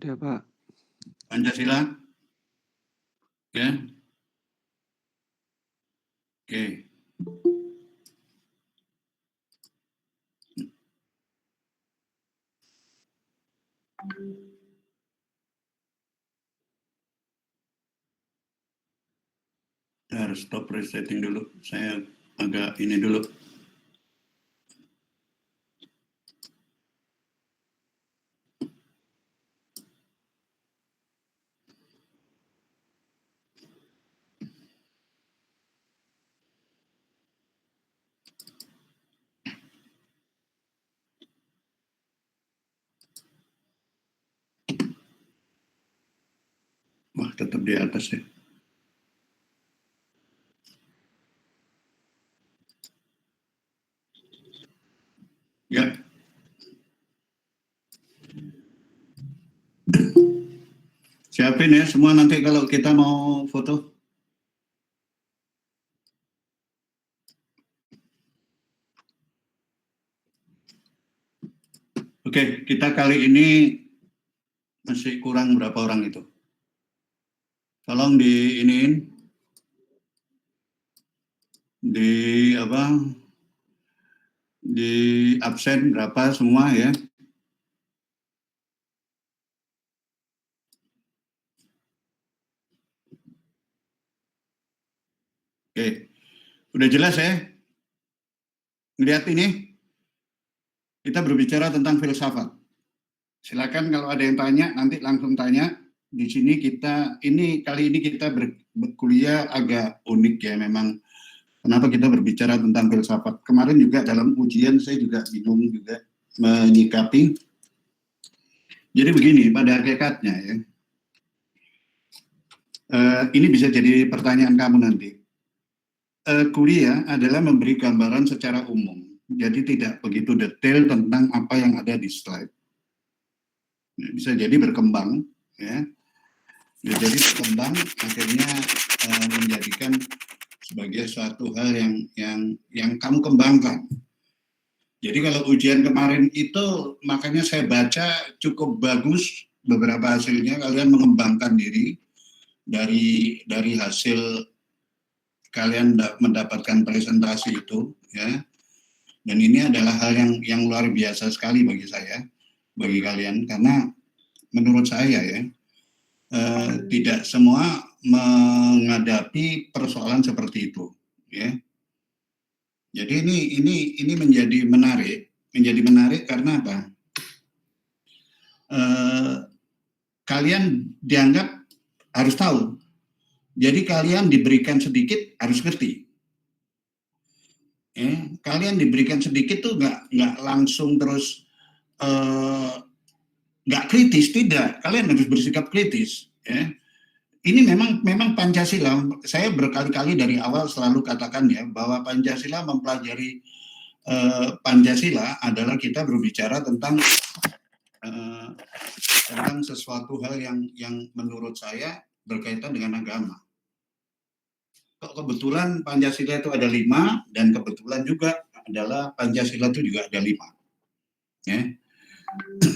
Ya, Pak. Pancasila? Ya. Oke. Saya harus stop resetting dulu. Saya agak ini dulu. Wah, tetap di atas ya. Ya. Siapin ya semua nanti kalau kita mau foto. Oke, kita kali ini masih kurang berapa orang itu? Tolong diiniin. Di apa? Di absen berapa semua ya? Oke, udah jelas ya? Lihat ini, kita berbicara tentang filsafat. Silakan kalau ada yang tanya, nanti langsung tanya. Di sini kali ini kita berkuliah agak unik ya memang. Kenapa kita berbicara tentang filsafat? Kemarin juga dalam ujian saya juga bingung juga menyikapi. Jadi begini, pada hakikatnya ya, ini bisa jadi pertanyaan kamu nanti. Kuliah adalah memberi gambaran secara umum, jadi tidak begitu detail tentang apa yang ada di slide. Bisa jadi berkembang, ya. Bisa jadi berkembang, akhirnya menjadikan sebagai suatu hal yang kamu kembangkan. Jadi kalau ujian kemarin itu, makanya saya baca cukup bagus beberapa hasilnya, kalian mengembangkan diri dari hasil kalian mendapatkan presentasi itu, ya. Dan ini adalah hal yang luar biasa sekali bagi saya, bagi kalian, karena menurut saya ya, tidak semua menghadapi persoalan seperti itu, ya. Jadi ini menjadi menarik karena apa? Kalian dianggap harus tahu. Jadi kalian diberikan sedikit harus ngerti. Kalian diberikan sedikit tuh nggak langsung terus nggak kritis, tidak. Kalian harus bersikap kritis. Ya. Ini memang Pancasila. Saya berkali-kali dari awal selalu katakan ya bahwa Pancasila mempelajari Pancasila adalah kita berbicara tentang sesuatu hal yang menurut saya berkaitan dengan agama. Kebetulan Pancasila itu ada 5 dan kebetulan juga adalah Pancasila itu juga ada 5. Ya.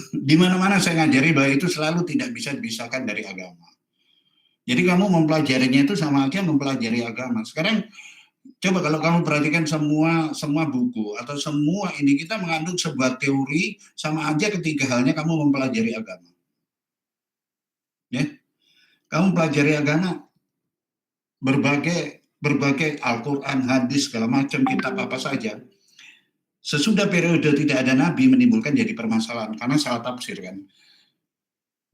Di mana-mana saya ngajari bahwa itu selalu tidak bisa dipisahkan dari agama. Jadi kamu mempelajarinya itu sama aja mempelajari agama. Sekarang coba kalau kamu perhatikan semua buku atau semua ini kita mengandung sebuah teori, sama aja ketiga halnya kamu mempelajari agama. Ya. Kamu pelajari agama, berbagai Al-Quran, hadis, segala macam, kitab apa saja. Sesudah periode tidak ada nabi menimbulkan jadi permasalahan karena salah tafsir kan.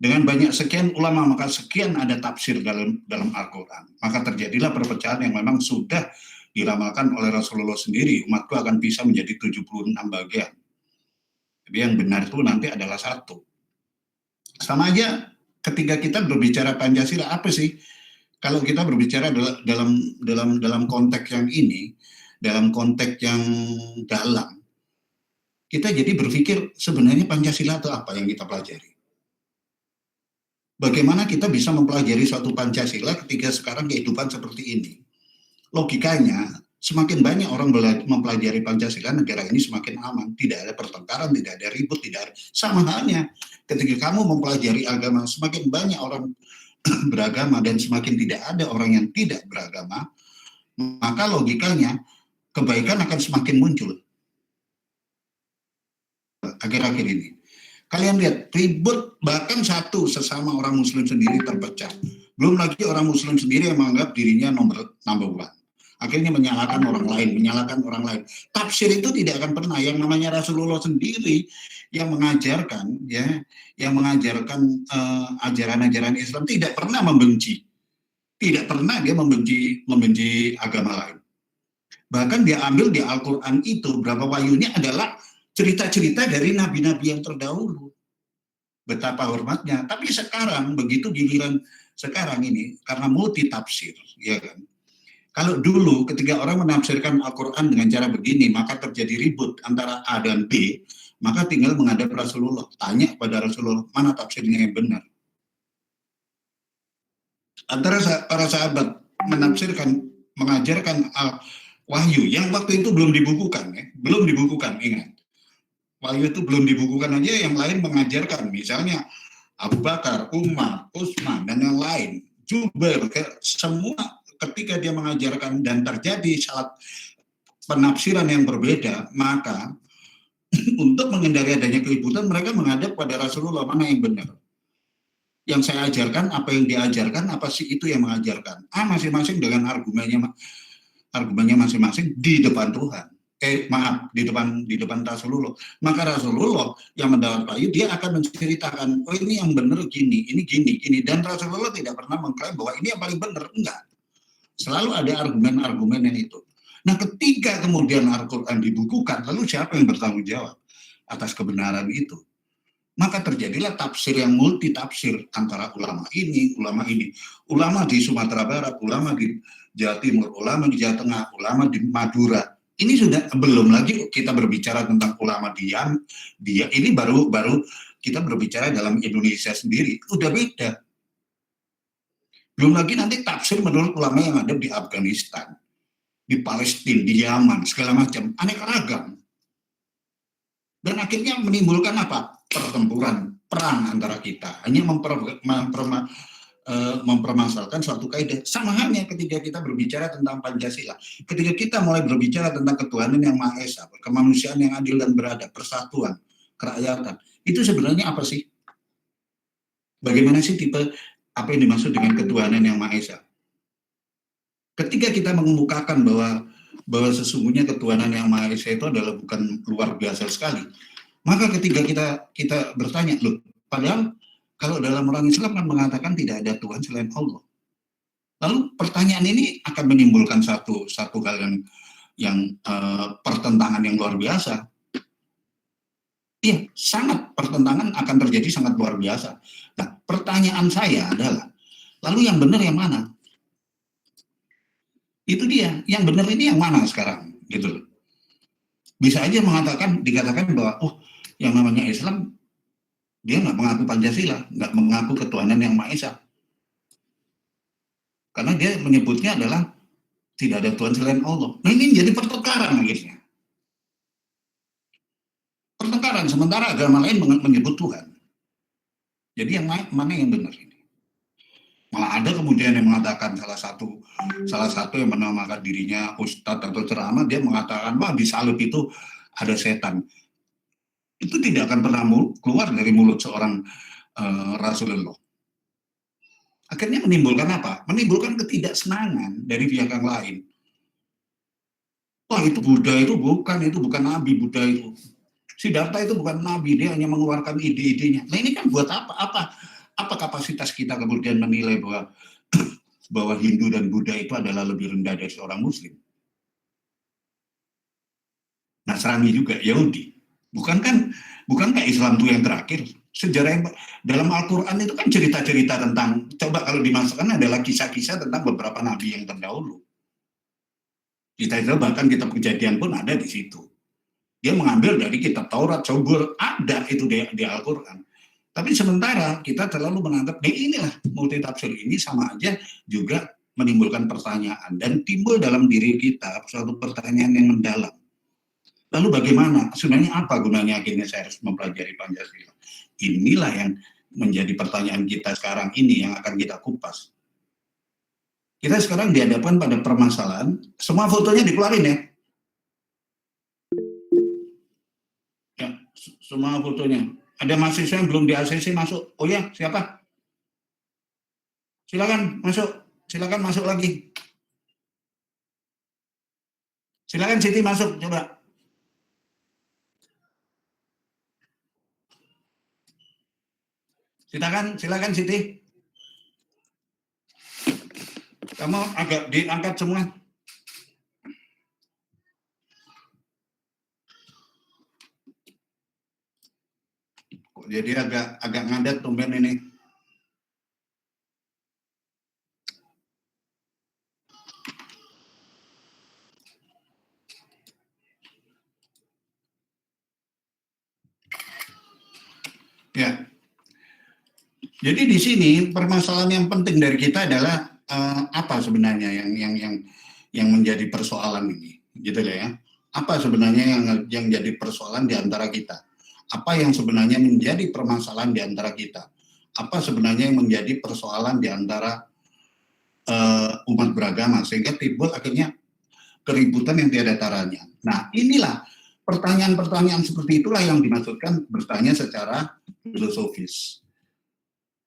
Dengan banyak sekian ulama maka sekian ada tafsir dalam Al-Quran. Maka terjadilah perpecahan yang memang sudah diramalkan oleh Rasulullah sendiri. Umatku akan bisa menjadi 76 bagian. Jadi yang benar itu nanti adalah satu. Sama aja ketika kita berbicara Pancasila, apa sih? Kalau kita berbicara dalam konteks yang ini, dalam konteks yang dalam, kita jadi berpikir sebenarnya Pancasila itu apa yang kita pelajari. Bagaimana kita bisa mempelajari suatu Pancasila ketika sekarang kehidupan seperti ini? Logikanya, semakin banyak orang mempelajari Pancasila, negara ini semakin aman. Tidak ada pertengkaran, tidak ada ribut, tidak ada. Sama halnya Ketika kamu mempelajari agama, semakin banyak orang beragama dan semakin tidak ada orang yang tidak beragama, maka logikanya kebaikan akan semakin muncul. Akhir-akhir ini, kalian lihat ribut, bahkan satu sesama orang muslim sendiri terpecah. Belum lagi orang muslim sendiri yang menganggap dirinya number one. Akhirnya menyalahkan orang lain. Tafsir itu tidak akan pernah, yang namanya Rasulullah sendiri yang mengajarkan, ya, yang mengajarkan ajaran-ajaran Islam tidak pernah membenci, tidak pernah dia membenci agama lain. Bahkan dia ambil di Al-Quran itu berapa wahyunya adalah cerita-cerita dari nabi-nabi yang terdahulu. Betapa hormatnya. Tapi sekarang begitu giliran sekarang ini karena multi tafsir, ya kan. Kalau dulu ketika orang menafsirkan Al-Quran dengan cara begini, maka terjadi ribut antara A dan B, maka tinggal menghadap Rasulullah, tanya kepada Rasulullah, mana tafsirnya yang benar. Antara para sahabat menafsirkan, mengajarkan wahyu, yang waktu itu belum dibukukan, ya, belum dibukukan, ingat. Wahyu itu belum dibukukan aja, yang lain mengajarkan, misalnya Abu Bakar, Umar, Utsman, dan yang lain, Jubair, semua ketika dia mengajarkan dan terjadi saat penafsiran yang berbeda, maka untuk menghindari adanya keributan, mereka menghadap pada Rasulullah, mana yang benar. Yang saya ajarkan, apa yang diajarkan, apa sih itu yang mengajarkan. Masing-masing dengan argumennya masing-masing di depan Tuhan. Di depan Rasulullah. Maka Rasulullah yang mendapat wahyu, dia akan menceritakan, oh ini yang benar gini, ini gini. Dan Rasulullah tidak pernah mengklaim bahwa ini yang paling benar, enggak. Selalu ada argumen-argumen yang itu. Nah, ketika kemudian Al-Quran dibukukan, lalu siapa yang bertanggung jawab atas kebenaran itu? Maka terjadilah tafsir yang multi tafsir antara ulama ini, ulama di Sumatera Barat, ulama di Jawa Timur, ulama di Jawa Tengah, ulama di Madura. Ini sudah belum lagi kita berbicara tentang ulama dia ini baru kita berbicara dalam Indonesia sendiri, udah beda. Belum lagi nanti tafsir menurut ulama yang ada di Afghanistan, di Palestina, di Yaman, segala macam, aneka ragam. Dan akhirnya menimbulkan apa? Pertempuran, perang antara kita. Hanya mempermasalahkan suatu kaidah. Sama halnya ketika kita berbicara tentang Pancasila. Ketika kita mulai berbicara tentang ketuhanan yang Maha Esa, kemanusiaan yang adil dan beradab, persatuan, kerakyatan. Itu sebenarnya apa sih? Bagaimana sih tipe apa yang dimaksud dengan ketuhanan yang Maha Esa? Ketika kita mengemukakan bahwa sesungguhnya ketuhanan yang Maha Esa itu adalah bukan luar biasa sekali, maka ketika kita bertanya, loh, padahal kalau dalam orang Islam kan mengatakan tidak ada Tuhan selain Allah. Lalu pertanyaan ini akan menimbulkan satu hal yang pertentangan yang luar biasa. Iya, sangat pertentangan akan terjadi sangat luar biasa. Nah, pertanyaan saya adalah, lalu yang benar yang mana? Itu dia, yang benar ini yang mana sekarang, gitu loh. Bisa aja dikatakan bahwa, yang namanya Islam, dia nggak mengaku Pancasila, nggak mengaku ketuhanan yang Maha Esa. Karena dia menyebutnya adalah tidak ada Tuhan selain Allah. Nah, ini jadi pertengkaran akhirnya. Pertengkaran, sementara agama lain menyebut Tuhan. Jadi yang mana yang benar ini? Malah ada kemudian yang mengatakan salah satu yang menamakan dirinya ustadz atau ceramah, dia mengatakan bahwa di salib itu ada setan. Itu tidak akan pernah keluar dari mulut seorang Rasulullah. Akhirnya menimbulkan apa? Menimbulkan ketidaksenangan dari pihak yang lain. Wah, itu Buddha itu bukan nabi Buddha itu. Siddhartha itu bukan nabi, dia hanya mengeluarkan ide-idenya. Nah, ini kan buat apa kapasitas kita kemudian menilai bahwa Hindu dan Buddha itu adalah lebih rendah dari seorang Muslim? Nasrani juga, Yahudi. Bukankah Islam itu yang terakhir? Sejarah yang dalam Al-Quran itu kan cerita-cerita tentang, coba kalau dimasukkan adalah kisah-kisah tentang beberapa nabi yang terdahulu. Kita itu bahkan kitab Kejadian pun ada di situ. Dia mengambil dari kitab Taurat, Zabur, ada itu di Al-Quran. Tapi sementara kita terlalu menganggap, inilah multitafsir ini sama aja juga menimbulkan pertanyaan. Dan timbul dalam diri kita suatu pertanyaan yang mendalam. Lalu bagaimana? Sebenarnya apa gunanya akhirnya saya harus mempelajari Pancasila? Inilah yang menjadi pertanyaan kita sekarang ini yang akan kita kupas. Kita sekarang dihadapkan pada permasalahan, semua fotonya dikeluarin ya. Ya, semua fotonya. Ada mahasiswa yang belum di ACC masuk. Oh ya, siapa? Silakan masuk. Silakan masuk lagi. Silakan Siti masuk, coba. Silakan Siti. Kamu agak diangkat semua. Jadi agak ngadat tumben ini. Ya. Jadi di sini permasalahan yang penting dari kita adalah apa sebenarnya yang menjadi persoalan ini, gitu ya. Apa sebenarnya yang jadi persoalan di antara kita? Apa yang sebenarnya menjadi permasalahan di antara kita? Apa sebenarnya yang menjadi persoalan di antara umat beragama sehingga timbul akhirnya keributan yang tiada taranya. Nah, inilah pertanyaan-pertanyaan seperti itulah yang dimaksudkan bertanya secara filosofis.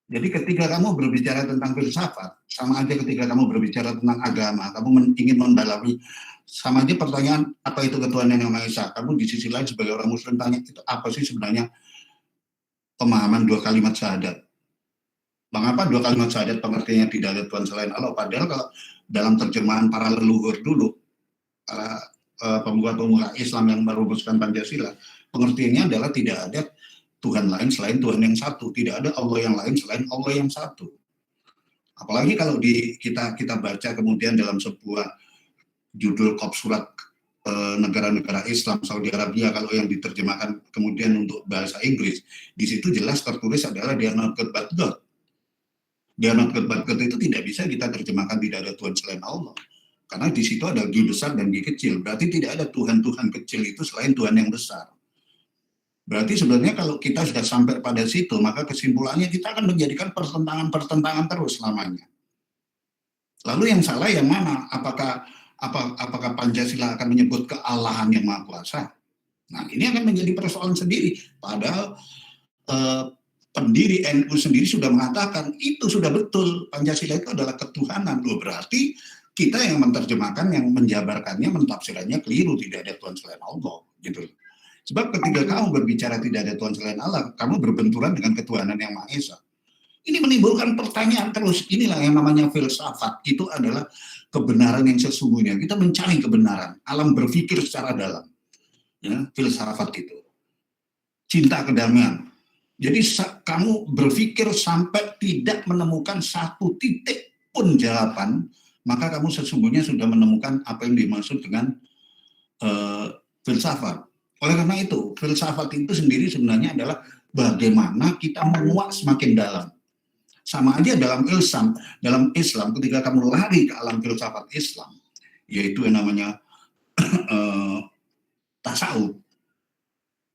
Jadi ketika kamu berbicara tentang filsafat, sama aja ketika kamu berbicara tentang agama, kamu ingin mendalami, sama aja pertanyaan apa itu ketuhanan yang Maha Esa. Kamu di sisi lain sebagai orang Muslim tanya itu apa sih sebenarnya pemahaman dua kalimat syahadat. Mengapa dua kalimat syahadat pengertiannya tidak ada Tuhan selain Allah? Padahal kalau dalam terjemahan para leluhur dulu, para pemuka-pemuka Islam yang merumuskan Pancasila, pengertiannya adalah tidak ada Tuhan lain selain Tuhan yang satu, tidak ada Allah yang lain selain Allah yang satu. Apalagi kalau kita baca kemudian dalam sebuah judul kop surat negara-negara Islam, Saudi Arabia, kalau yang diterjemahkan kemudian untuk bahasa Inggris, di situ jelas tertulis adalah they are not God but God. They are not God but God itu tidak bisa kita terjemahkan tidak ada Tuhan selain Allah. Karena di situ ada G besar dan G kecil. Berarti tidak ada Tuhan-Tuhan kecil itu selain Tuhan yang besar. Berarti sebenarnya kalau kita sudah sampai pada situ, maka kesimpulannya kita akan menjadikan pertentangan terus selamanya. Lalu yang salah yang mana? Apakah Pancasila akan menyebut kealahan yang Maha Kuasa? Nah, ini akan menjadi persoalan sendiri. Padahal pendiri NU sendiri sudah mengatakan itu sudah betul, Pancasila itu adalah ketuhanan. Loh, berarti kita yang menerjemahkan, yang menjabarkannya, mentafsirannya keliru, tidak ada Tuhan selain Allah, gitu. Sebab ketika kamu berbicara tidak ada Tuhan selain Allah, kamu berbenturan dengan ketuhanan yang Maha Esa. Ini menimbulkan pertanyaan terus. Inilah yang namanya filsafat. Itu adalah kebenaran yang sesungguhnya. Kita mencari kebenaran, alam berpikir secara dalam. Ya, filsafat itu. Cinta kedamaian. Jadi kamu berpikir sampai tidak menemukan satu titik pun jawaban, maka kamu sesungguhnya sudah menemukan apa yang dimaksud dengan filsafat. Oleh karena itu, filsafat itu sendiri sebenarnya adalah bagaimana kita menguak semakin dalam. Sama aja dalam Islam ketika kamu lari ke alam filsafat Islam, yaitu yang namanya tasawuf.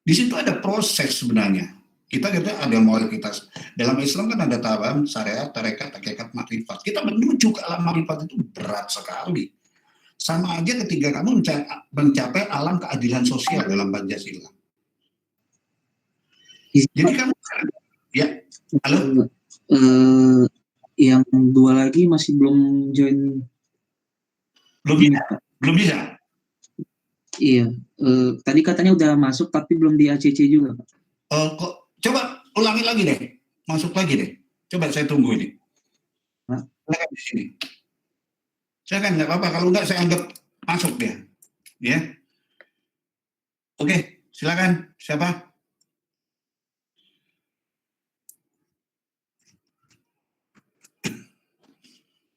Di situ ada proses sebenarnya. Kita ada mulai kita dalam Islam kan ada tabam, syariat, tarekat, hakikat, makrifat. Kita menuju ke alam makrifat itu berat sekali. Sama aja ketika kamu mencapai alam keadilan sosial dalam Pancasila. Jadi kamu, ya, halo? Yang dua lagi masih belum join. Belum bisa. Iya, tadi katanya udah masuk tapi belum di ACC juga, Pak. Kok coba ulangi lagi deh, masuk lagi deh. Coba saya tunggu ini. Silakan di sini. Saya kan nggak apa-apa, kalau nggak saya anggap masuk dia. Ya. Oke, silakan. Siapa?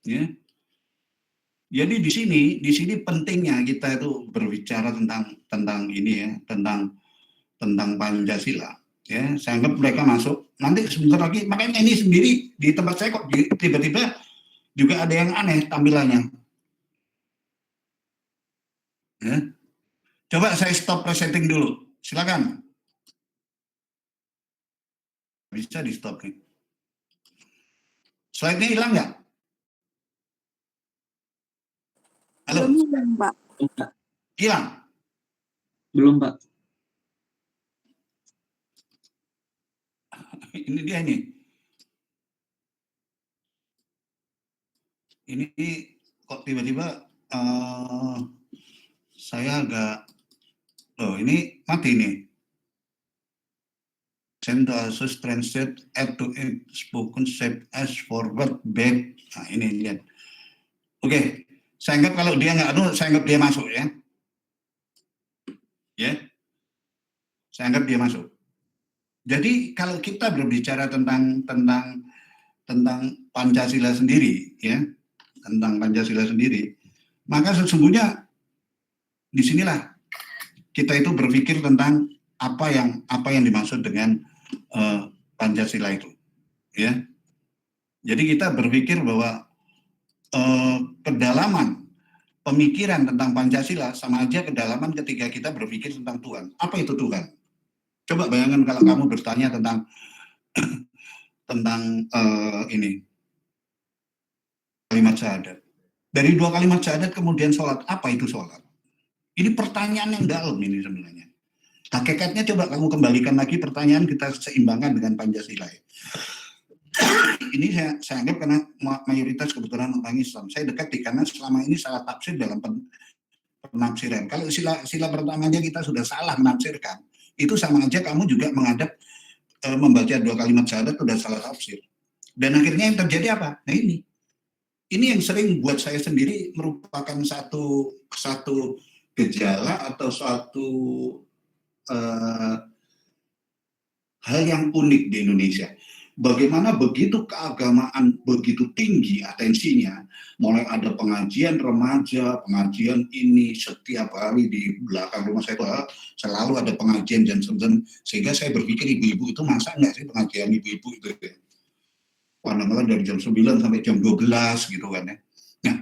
Ya. Jadi di sini pentingnya kita itu berbicara tentang ini ya, tentang Pancasila. Ya, saya anggap mereka masuk. Nanti sebentar lagi, makanya ini sendiri di tempat saya kok tiba-tiba juga ada yang aneh tampilannya. Ya. Coba saya stop resetting dulu. Silakan. Bisa di stop nih. Slide-nya hilang nggak? Halo? Belum hilang, Pak. Hilang? Belum, Pak. Ini dia ini. Ini kok tiba-tiba saya agak, ini mati nih. Send to Asus translate add to it spoken shape as forward back. Nah ini lihat. Oke, saya anggap kalau dia nggak saya anggap dia masuk ya. Ya, saya anggap dia masuk. Jadi kalau kita berbicara tentang Pancasila sendiri, ya, tentang Pancasila sendiri, maka sesungguhnya disinilah kita itu berpikir tentang apa yang dimaksud dengan Pancasila itu, ya. Jadi kita berpikir bahwa kedalaman pemikiran tentang Pancasila sama aja kedalaman ketika kita berpikir tentang Tuhan. Apa itu Tuhan? Coba bayangkan kalau kamu bertanya tentang ini kalimat syahadat. Dari 2 kalimat syahadat kemudian sholat. Apa itu sholat? Ini pertanyaan yang dalam ini sebenarnya. Hakikatnya coba kamu kembalikan lagi pertanyaan, kita seimbangkan dengan Pancasila. Ini saya anggap karena mayoritas kebetulan orang Islam. Saya dekat karena selama ini salah tafsir dalam penafsiran. Kalau sila pertamanya kita sudah salah menafsirkan, itu sama aja kamu juga menghadap membaca 2 kalimat syahadat sudah salah tafsir. Dan akhirnya yang terjadi apa? Nah ini yang sering buat saya sendiri merupakan satu gejala atau suatu hal yang unik di Indonesia. Bagaimana begitu keagamaan begitu tinggi atensinya, mulai ada pengajian remaja, pengajian ini setiap hari di belakang rumah saya selalu ada pengajian jam 9, sehingga saya berpikir ibu-ibu itu masa nggak sih pengajian ibu-ibu itu ya? Kadang-kadang dari jam 9 sampai jam 12 gitu kan ya. Nah,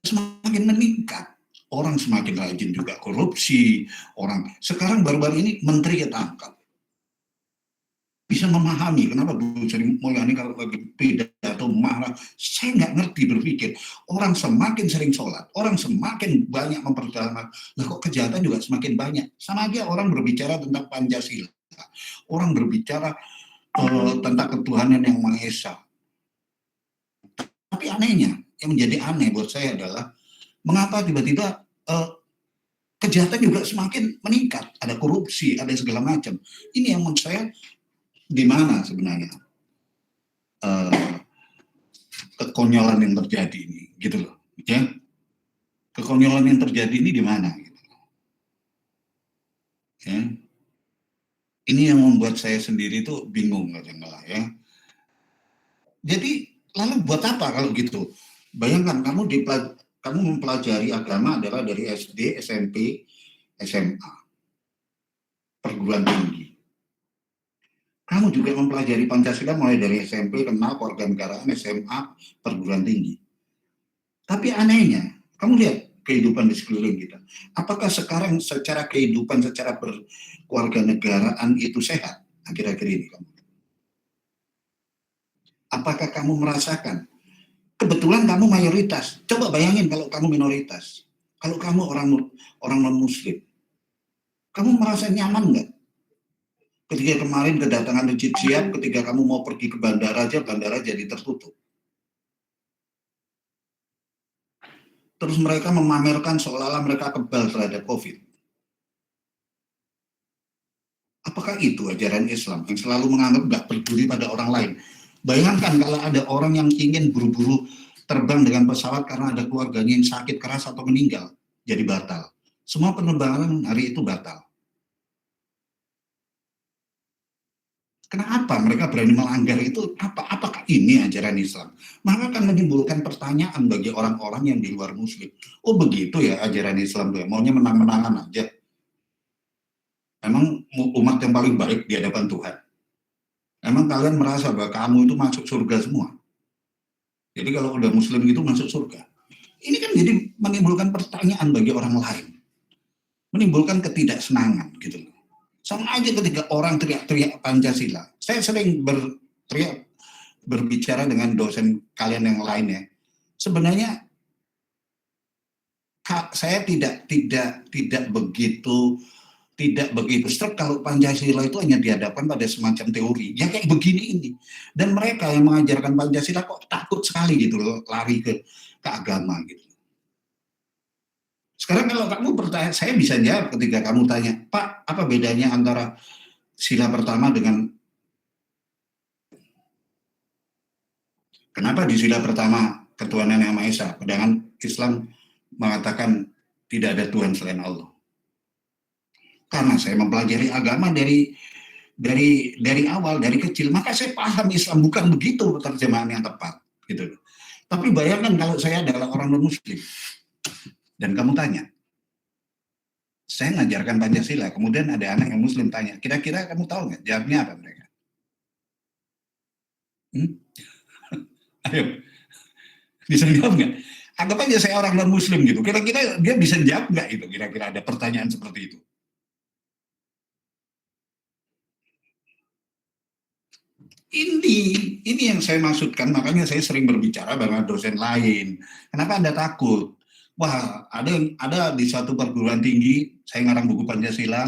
semakin meningkat, orang semakin rajin juga korupsi, orang sekarang baru-baru ini menteri ketangkap. Bisa memahami kenapa Bu Sri Mulyani kalau lagi pidato marah, saya nggak ngerti berpikir. Orang semakin sering sholat, orang semakin banyak memperdalam, lah kok kejahatan juga semakin banyak. Sama aja orang berbicara tentang Pancasila, orang berbicara tentang ketuhanan yang Maha Esa. Tapi anehnya, yang menjadi aneh buat saya adalah mengapa tiba-tiba kejahatan juga semakin meningkat, ada korupsi, ada segala macam. Ini yang menurut saya di mana sebenarnya kekonyolan yang terjadi ini, gitu loh, ya. Kekonyolan yang terjadi ini di mana, gitu. Ya. Ini yang membuat saya sendiri tuh bingung, kadang-kadang ya. Jadi lalu buat apa kalau gitu? Bayangkan kamu mempelajari agama adalah dari SD, SMP, SMA, perguruan tinggi. Kamu juga mempelajari Pancasila mulai dari SMP, kenal kewarganegaraan, SMA, perguruan tinggi. Tapi anehnya, kamu lihat kehidupan di sekeliling kita. Apakah sekarang secara kehidupan, secara berkewarganegaraan itu sehat akhir-akhir ini kamu? Apakah kamu merasakan? Kebetulan kamu mayoritas. Coba bayangin kalau kamu minoritas. Kalau kamu orang non-muslim. Kamu merasa nyaman nggak? Ketika kemarin kedatangan Rizik Syihab, ketika kamu mau pergi ke bandara aja, bandara jadi tertutup. Terus mereka memamerkan seolah-olah mereka kebal terhadap COVID. Apakah itu ajaran Islam yang selalu menganggap nggak peduli pada orang lain? Bayangkan kalau ada orang yang ingin buru-buru terbang dengan pesawat karena ada keluarganya yang sakit keras atau meninggal, jadi batal. Semua penerbangan hari itu batal. Kenapa mereka berani melanggar itu? Apakah ini ajaran Islam? Maka akan menimbulkan pertanyaan bagi orang-orang yang di luar muslim. Oh begitu ya ajaran Islam tuh, maunya menang-menangan aja. Emang umat yang paling baik di hadapan Tuhan? Emang kalian merasa bahwa kamu itu masuk surga semua? Jadi kalau udah muslim itu masuk surga. Ini kan jadi menimbulkan pertanyaan bagi orang lain. Menimbulkan ketidaksenangan gitu loh. Sama aja ketika orang teriak-teriak Pancasila. Saya sering berbicara dengan dosen kalian yang lain ya. Sebenarnya saya tidak begitu strict kalau Pancasila itu hanya dihadapkan pada semacam teori. Ya kayak begini ini. Dan mereka yang mengajarkan Pancasila kok takut sekali gitu loh, lari ke agama gitu. Sekarang kalau kamu bertanya, saya bisa jawab ketika kamu tanya, Pak, apa bedanya antara sila pertama dengan kenapa di sila pertama ketuhanan yang Maha Esa, sedangkan Islam mengatakan tidak ada Tuhan selain Allah. Karena saya mempelajari agama dari awal, dari kecil, maka saya paham Islam bukan begitu terjemahan yang tepat, gitu. Tapi bayangkan kalau saya adalah orang non-Muslim dan kamu tanya, saya ngajarkan Pancasila, kemudian ada anak yang Muslim tanya, kira-kira kamu tahu nggak jawabnya apa mereka? Ayo, bisa jawab nggak? Anggap aja saya orang non-Muslim gitu, kira-kira dia bisa jawab nggak itu? Kira-kira ada pertanyaan seperti itu? Ini yang saya maksudkan, makanya saya sering berbicara dengan dosen lain. Kenapa Anda takut? Wah, ada di suatu perguruan tinggi, saya ngarang buku Pancasila,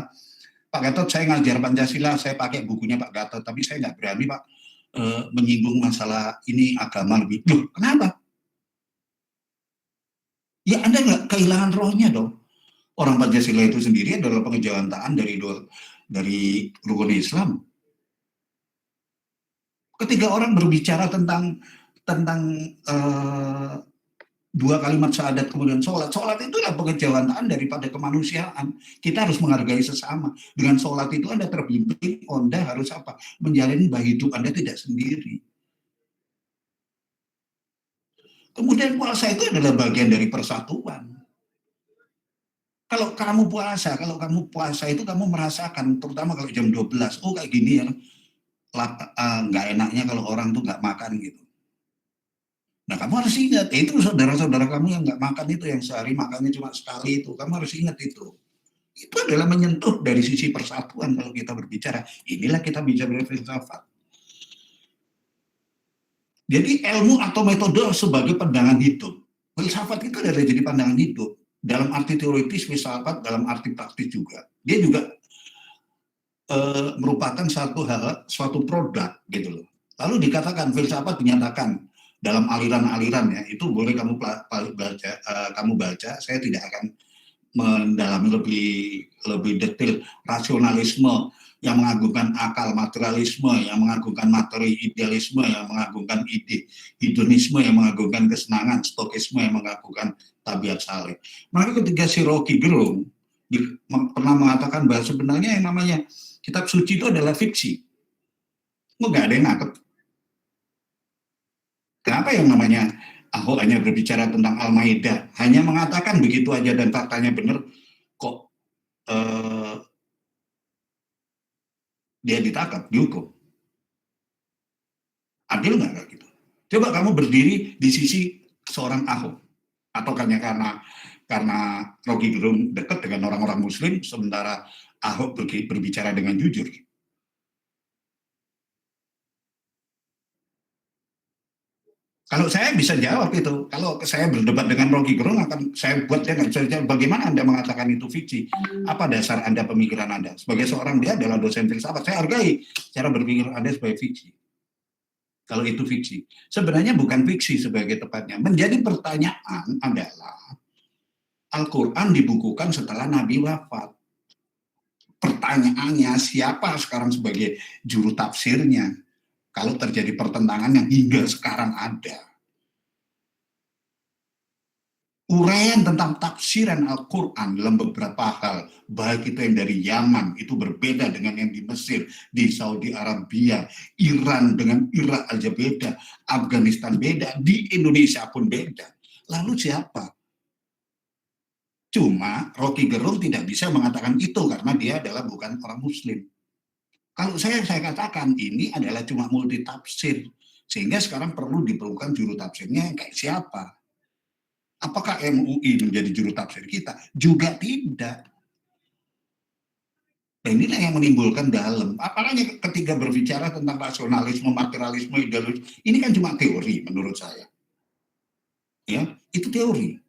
Pak Gatot saya ngajar Pancasila, saya pakai bukunya Pak Gatot, tapi saya nggak berani Pak menyinggung masalah ini agama lebih. Loh, kenapa? Ya Anda nggak kehilangan rohnya dong. Orang Pancasila itu sendiri adalah pengejawantahan dari rukun Islam. Ketika orang berbicara tentang dua kalimat syahadat kemudian sholat itu adalah pengejawantahan daripada kemanusiaan. Kita harus menghargai sesama. Dengan sholat itu Anda terbimbing, Anda harus apa? Menjalani hidup Anda tidak sendiri. Kemudian puasa itu adalah bagian dari persatuan. Kalau kamu puasa itu kamu merasakan, terutama kalau jam 12, oh kayak gini ya, nggak enaknya kalau orang tuh nggak makan gitu. Nah kamu harus ingat, itu saudara-saudara kamu yang nggak makan itu, yang sehari makannya cuma sekali itu, kamu harus ingat itu. Itu adalah menyentuh dari sisi persatuan kalau kita berbicara. Inilah kita bisa berfilsafat. Jadi ilmu atau metode sebagai pandangan hidup. Filsafat itu adalah jadi pandangan hidup. Dalam arti teoritis, filsafat dalam arti praktis juga. Dia juga merupakan suatu produk gitu loh. Lalu dikatakan filsafat dinyatakan dalam aliran-aliran ya, itu boleh kamu baca, saya tidak akan mendalami lebih detail. Rasionalisme yang mengagungkan akal, materialisme yang mengagungkan materi, idealisme yang mengagungkan ide, hedonisme yang mengagungkan kesenangan, stokisme yang mengagungkan tabiat saleh. Maka ketika si Rocky Gerung pernah mengatakan bahwa sebenarnya yang namanya kitab suci itu adalah fiksi. Nggak ada yang nangkep. Kenapa yang namanya Ahok hanya berbicara tentang Al-Maidah, hanya mengatakan begitu aja dan faktanya benar, kok dia ditangkap, dihukum? Adil nggak kayak gitu? Coba kamu berdiri di sisi seorang Ahok, atau karena Rocky Gerung dekat dengan orang-orang Muslim, sementara Ahok berbicara dengan jujur. Kalau saya bisa jawab itu, kalau saya berdebat dengan Rocky Gerung akan saya buat dia nggak bisa jawab. Bagaimana Anda mengatakan itu fiksi? Apa dasar Anda, pemikiran Anda? Sebagai seorang, dia adalah dosen filsafat, saya hargai cara berpikir Anda sebagai fiksi. Kalau itu fiksi, sebenarnya bukan fiksi sebagai tepatnya. Menjadi pertanyaan adalah Al-Quran dibukukan setelah Nabi wafat. Pertanyaannya, siapa sekarang sebagai juru tafsirnya? Kalau terjadi pertentangan yang hingga sekarang ada. Uraian tentang tafsiran Al-Quran dalam beberapa hal, baik itu yang dari Yaman, itu berbeda dengan yang di Mesir, di Saudi Arabia, Iran dengan Irak aja beda, Afghanistan beda, di Indonesia pun beda. Lalu siapa? Cuma Rocky Gerung tidak bisa mengatakan itu karena dia adalah bukan orang Muslim. Kalau saya katakan ini adalah cuma multi tafsir, sehingga sekarang perlu diperlukan juru tafsirnya kayak siapa? Apakah MUI menjadi juru tafsir kita? Juga tidak. Nah, inilah yang menimbulkan dalam. Apalagi ketika berbicara tentang rasionalisme, materialisme, ideologi, ini kan cuma teori menurut saya. Ya, itu teori.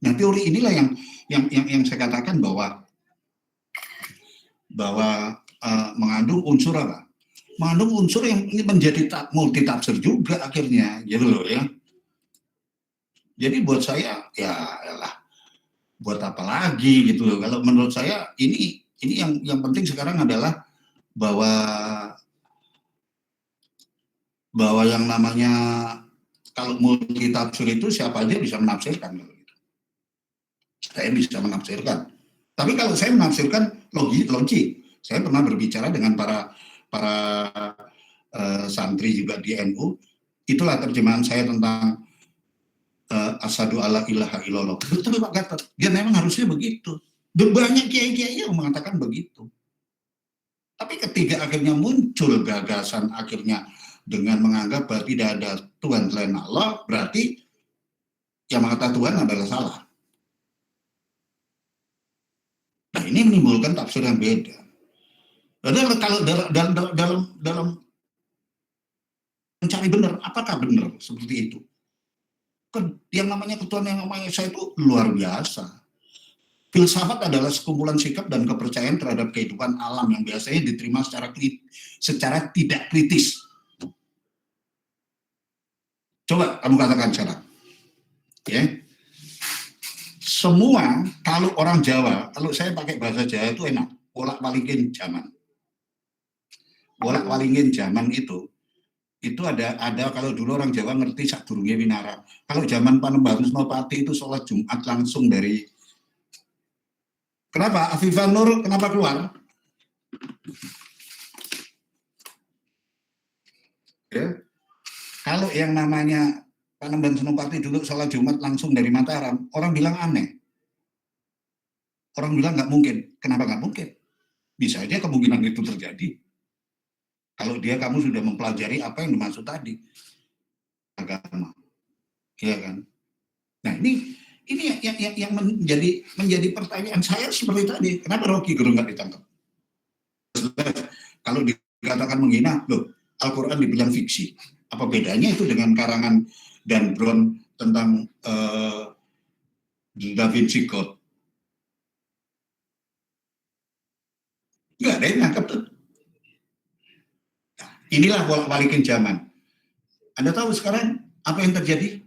Nah, teori inilah yang saya katakan bahwa mengandung unsur apa? Mengandung unsur yang ini menjadi multi tafsir juga akhirnya, gitu loh ya. Jadi buat saya ya lah, buat apa lagi gitu loh. Kalau menurut saya ini yang penting sekarang adalah bahwa yang namanya kalau multi tafsir itu siapa aja bisa menafsirkan. Saya bisa menafsirkan. Tapi kalau saya menafsirkan logik. Saya pernah berbicara dengan para santri juga di NU. Itulah terjemahan saya tentang asyhadu alla ilaha illallah. Betul Pak Gatot. Dia memang harusnya begitu. Dan banyak kiai-kiai yang mengatakan begitu. Tapi ketika akhirnya muncul gagasan akhirnya dengan menganggap bahwa tidak ada Tuhan selain Allah, berarti yang mengatakan Tuhan adalah salah. Nah, ini menimbulkan tafsir yang beda. Padahal kalau dalam mencari benar, apakah benar seperti itu? Yang namanya Tuhan yang namanya Esa itu luar biasa. Filsafat adalah sekumpulan sikap dan kepercayaan terhadap kehidupan alam yang biasanya diterima secara tidak kritis. Coba kamu katakan sekarang. Ya. Semua, kalau orang Jawa, kalau saya pakai bahasa Jawa itu enak. Wolak-walikin zaman. Wolak-walikin zaman itu ada kalau dulu orang Jawa ngerti sadurunge winara. Kalau zaman Panembahan Senopati itu sholat Jumat langsung dari. Kenapa? Afifan Nur kenapa keluar? Ya. Kalau yang namanya Panembahan Senopati dulu sholat Jumat langsung dari Mataram, orang bilang aneh. Orang bilang nggak mungkin. Kenapa nggak mungkin? Bisa aja kemungkinan itu terjadi. Kalau kamu sudah mempelajari apa yang dimaksud tadi. Agama. Iya kan? Nah, ini yang menjadi pertanyaan saya seperti tadi. Kenapa Rocky Gerung nggak ditangkap? Kalau dikatakan menghina, loh, Al-Quran dibilang fiksi. Apa bedanya itu dengan karangan Dan Brown tentang Da Vinci Code? Nggak ada yang nangkep tuh. Nah, inilah bolak-balikin zaman. Anda tahu sekarang apa yang terjadi?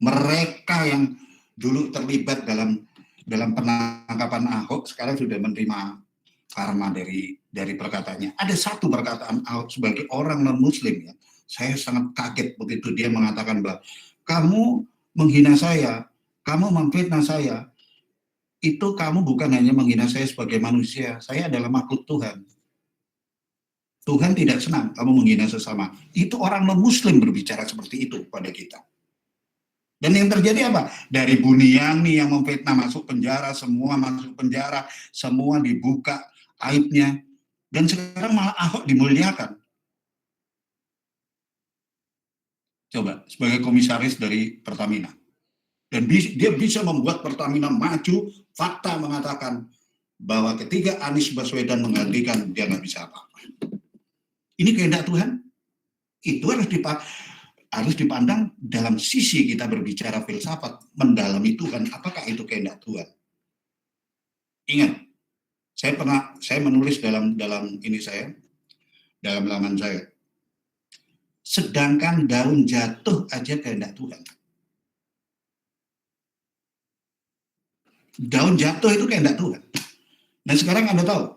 Mereka yang dulu terlibat dalam penangkapan Ahok sekarang sudah menerima karma dari perkataannya. Ada satu perkataan Ahok sebagai orang non-Muslim ya. Saya sangat kaget begitu dia mengatakan bahwa kamu menghina saya, kamu memfitnah saya, itu kamu bukan hanya menghina saya sebagai manusia, saya adalah makhluk Tuhan. Tuhan tidak senang kamu menghina sesama. Itu orang non-Muslim berbicara seperti itu pada kita. Dan yang terjadi apa? Dari Buniani yang memfitnah masuk penjara, semua masuk penjara, semua dibuka aibnya. Dan sekarang malah Ahok dimuliakan. Coba, sebagai komisaris dari Pertamina. Dan dia bisa membuat Pertamina maju, fakta mengatakan bahwa ketika Anies Baswedan menggantikan, dia nggak bisa apa-apa. Ini kehendak Tuhan. Itu harus dipandang dalam sisi kita berbicara filsafat, mendalami Tuhan, apakah itu kehendak Tuhan. Ingat, saya menulis dalam laman saya, sedangkan daun jatuh aja kehendak Tuhan. Daun jatuh itu kehendak Tuhan. Nah sekarang Anda tahu,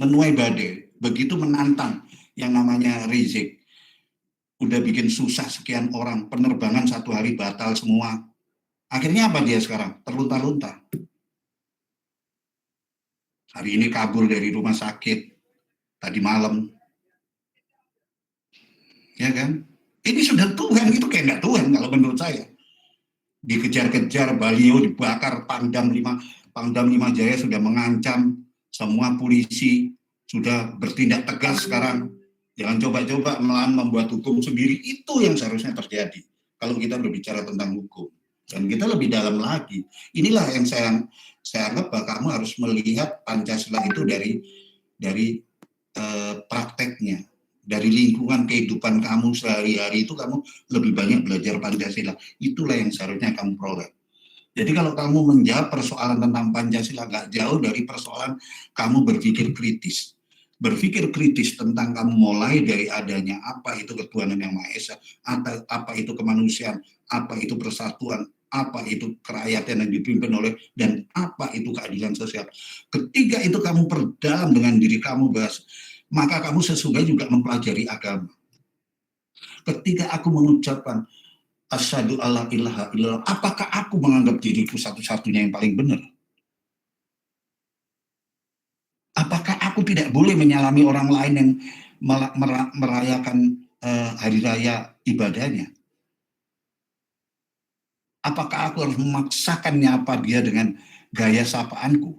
menuai badai, begitu menantang yang namanya Rizik, udah bikin susah sekian orang, penerbangan satu hari batal semua. Akhirnya apa dia sekarang? Terlunta-lunta. Hari ini kabur dari rumah sakit, tadi malam. Ya kan? Ini sudah Tuhan, itu kehendak Tuhan kalau menurut saya. Dikejar-kejar, baliho dibakar, Pangdam 5 Jaya sudah mengancam, semua polisi sudah bertindak tegas sekarang. Jangan coba-coba membuat hukum sendiri, itu yang seharusnya terjadi kalau kita berbicara tentang hukum. Dan kita lebih dalam lagi. Inilah yang Saya anggap bahwa kamu harus melihat Pancasila itu dari prakteknya, dari lingkungan kehidupan kamu sehari-hari itu kamu lebih banyak belajar Pancasila. Itulah yang seharusnya kamu peroleh. Jadi kalau kamu menjawab persoalan tentang Pancasila nggak jauh dari persoalan kamu berpikir kritis. Berpikir kritis tentang kamu mulai dari adanya apa itu ketuhanan yang Maha Esa, apa itu kemanusiaan, apa itu persatuan, apa itu kerakyatan yang dipimpin oleh, dan apa itu keadilan sosial. Ketika itu kamu perdalam dengan diri kamu, bahas, maka kamu sesungguhnya juga mempelajari agama. Ketika aku mengucapkan asyhadu alla ilaha illallah, apakah aku menganggap diriku satu-satunya yang paling benar? Apakah aku tidak boleh menyalami orang lain yang merayakan hari raya ibadahnya? Apakah aku harus memaksakan nyapa dia dengan gaya sapaanku?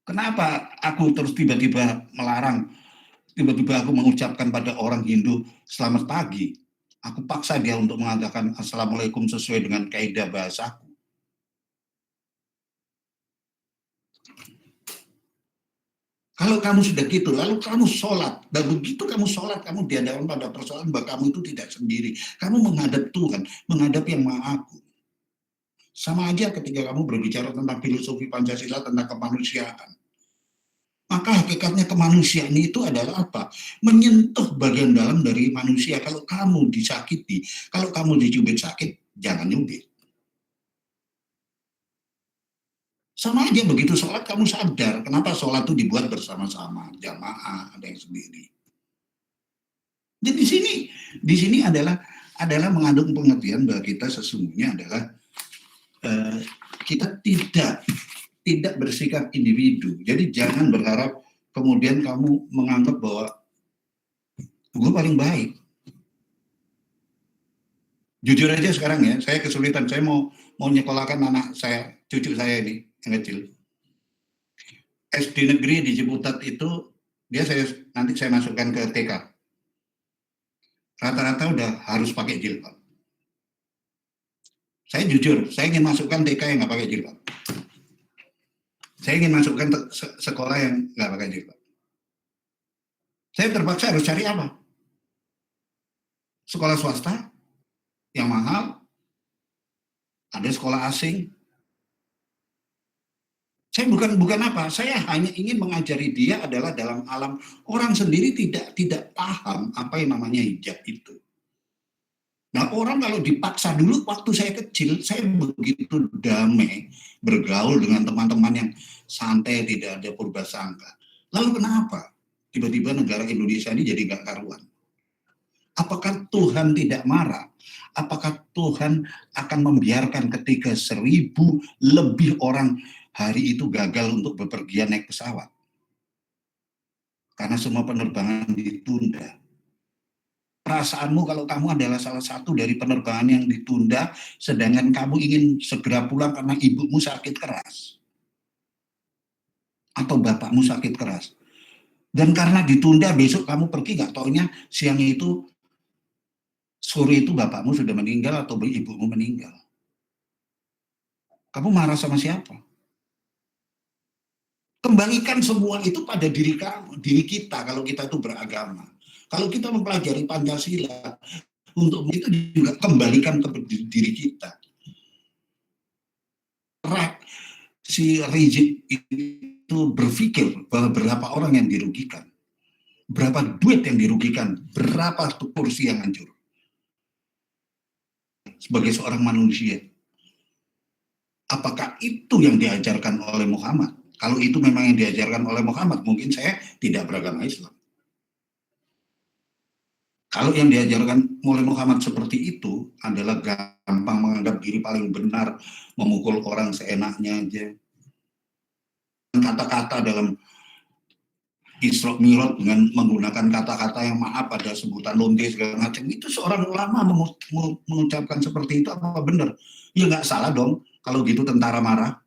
Kenapa aku terus tiba-tiba melarang, tiba-tiba aku mengucapkan pada orang Hindu selamat pagi? Aku paksa dia untuk mengatakan assalamualaikum sesuai dengan kaidah bahasaku. Kalau kamu sudah gitu, lalu kamu sholat, dan begitu kamu sholat, kamu dihadapkan pada persoalan bahwa kamu itu tidak sendiri. Kamu menghadap Tuhan, menghadap yang Maha Agung. Sama aja ketika kamu berbicara tentang filosofi Pancasila, tentang kemanusiaan. Maka hakikatnya kemanusiaan itu adalah apa? Menyentuh bagian dalam dari manusia. Kalau kamu disakiti, kalau kamu dicubit sakit, jangan nyubit. Sama aja begitu sholat kamu sadar, kenapa sholat itu dibuat bersama-sama, jamaah, ada yang sendiri. Jadi di sini adalah mengandung pengertian bahwa kita sesungguhnya adalah kita tidak bersikap individu. Jadi jangan berharap kemudian kamu menganggap bahwa gue paling baik. Jujur aja sekarang ya, saya kesulitan. Saya mau nyekolahkan anak saya, cucu saya ini yang kecil. SD negeri di Ciputat itu nanti saya masukkan ke TK. Rata-rata udah harus pakai jilbab. Saya jujur, saya ingin masukkan TK yang nggak pakai jilbab. Saya ingin masukkan sekolah yang nggak pakai jilbab. Saya terpaksa harus cari apa? Sekolah swasta yang mahal, ada sekolah asing. Saya bukan apa, saya hanya ingin mengajari dia adalah dalam alam orang sendiri tidak paham apa yang namanya hijab itu. Nah, orang kalau dipaksa dulu waktu saya kecil, saya begitu damai bergaul dengan teman-teman yang santai, tidak ada purba sangka. Lalu kenapa tiba-tiba negara Indonesia ini jadi gak karuan? Apakah Tuhan tidak marah? Apakah Tuhan akan membiarkan ketika 1000 lebih orang hari itu gagal untuk bepergian naik pesawat? Karena semua penerbangan ditunda. Perasaanmu kalau kamu adalah salah satu dari penerbangan yang ditunda, sedangkan kamu ingin segera pulang karena ibumu sakit keras. Atau bapakmu sakit keras. Dan karena ditunda besok kamu pergi, gak taunya siang itu, sore itu bapakmu sudah meninggal atau ibumu meninggal. Kamu marah sama siapa? Kembalikan semua itu pada diri kamu, diri kita kalau kita itu beragama. Kalau kita mempelajari Pancasila, untuk itu juga kembalikan ke diri kita. Si Rizik itu berpikir bahwa berapa orang yang dirugikan, berapa duit yang dirugikan, berapa kursi yang hancur. Sebagai seorang manusia, apakah itu yang diajarkan oleh Muhammad? Kalau itu memang yang diajarkan oleh Muhammad, mungkin saya tidak beragama Islam. Kalau yang diajarkan oleh Muhammad seperti itu adalah gampang menganggap diri paling benar, memukul orang seenaknya aja. Kata-kata dalam Isra Mi'raj dengan menggunakan kata-kata yang maaf pada sebutan lonte segala macam, itu seorang ulama mengucapkan seperti itu apa benar? Ya nggak salah dong kalau gitu tentara marah.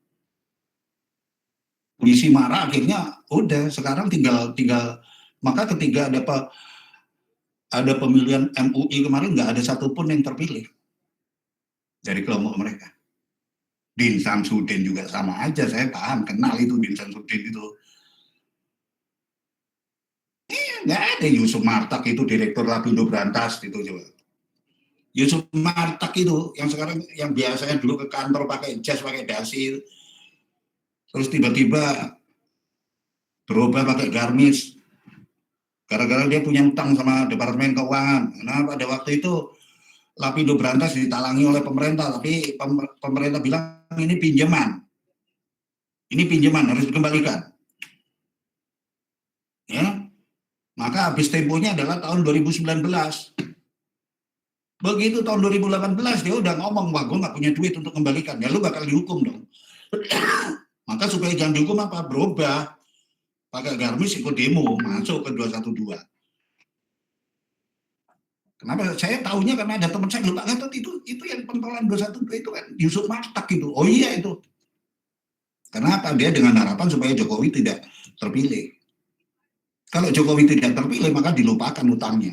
Polisi marah, akhirnya udah sekarang tinggal maka ketika ada pemilihan MUI kemarin nggak ada satupun yang terpilih. dari kelompok mereka. Din Samsudin juga sama aja, saya paham, kenal itu Din Samsudin itu. Nggak ada Yusuf Martak itu direktur Lapindo Brantas itu coba. Yusuf Martak itu yang sekarang yang biasanya dulu ke kantor pakai jas, pakai dasi, terus tiba-tiba berubah pakai gamis gara-gara dia punya utang sama Departemen Keuangan. Nah, pada waktu itu Lapindo Brantas ditalangi oleh pemerintah, tapi pemerintah bilang ini pinjaman. Ini pinjaman harus dikembalikan. Ya. Maka habis temponya adalah tahun 2019. Begitu tahun 2018 dia udah ngomong, wah gue nggak punya duit untuk kembalikan, ya lu bakal dihukum dong. Maka supaya jangan dihukum apa? Berubah. Pakai gamis ikut demo, masuk ke 212. Kenapa? Saya tahunya karena ada teman saya, Pak Gatot itu yang pentolan 212 itu kan Yusuf Martak itu. Oh iya itu. Kenapa? Dia dengan harapan supaya Jokowi tidak terpilih. Kalau Jokowi tidak terpilih, maka dilupakan utangnya.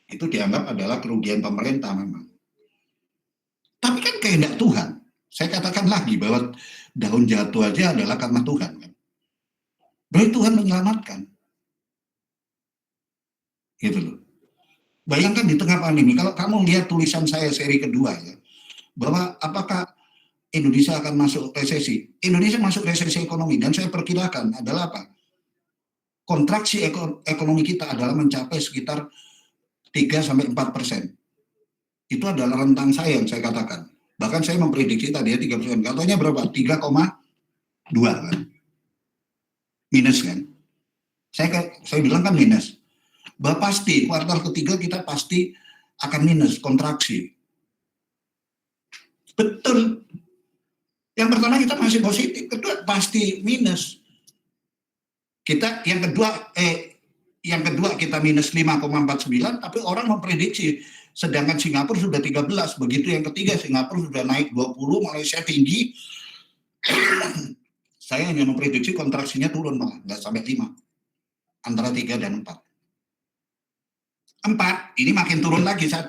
Itu dianggap adalah kerugian pemerintah memang. Tapi kan kehendak Tuhan. Saya katakan lagi bahwa daun jatuh aja adalah karena Tuhan. Berarti Tuhan menyelamatkan. Gitu loh. Bayangkan di tengah pandemi, kalau kamu lihat tulisan saya seri kedua ya, bahwa apakah Indonesia akan masuk resesi? Indonesia masuk resesi ekonomi, dan saya perkirakan adalah apa? Kontraksi ekonomi kita adalah mencapai sekitar 3-4%. Itu adalah rentang saya yang saya katakan. Bahkan saya memprediksi tadi ya 3%. Katanya berapa? 3,2 kan? Minus kan? Saya bilang kan minus. Bahwa pasti kuartal ketiga kita pasti akan minus, kontraksi. Betul. Yang pertama kita masih positif, kedua pasti minus. Yang kedua kita minus 5,49, tapi orang memprediksi, sedangkan Singapura sudah 13, begitu yang ketiga Singapura sudah naik 20, Malaysia tinggi. Saya hanya memprediksi kontraksinya turun malah, nggak sampai 5, antara 3 dan 4. 4, ini makin turun lagi 1.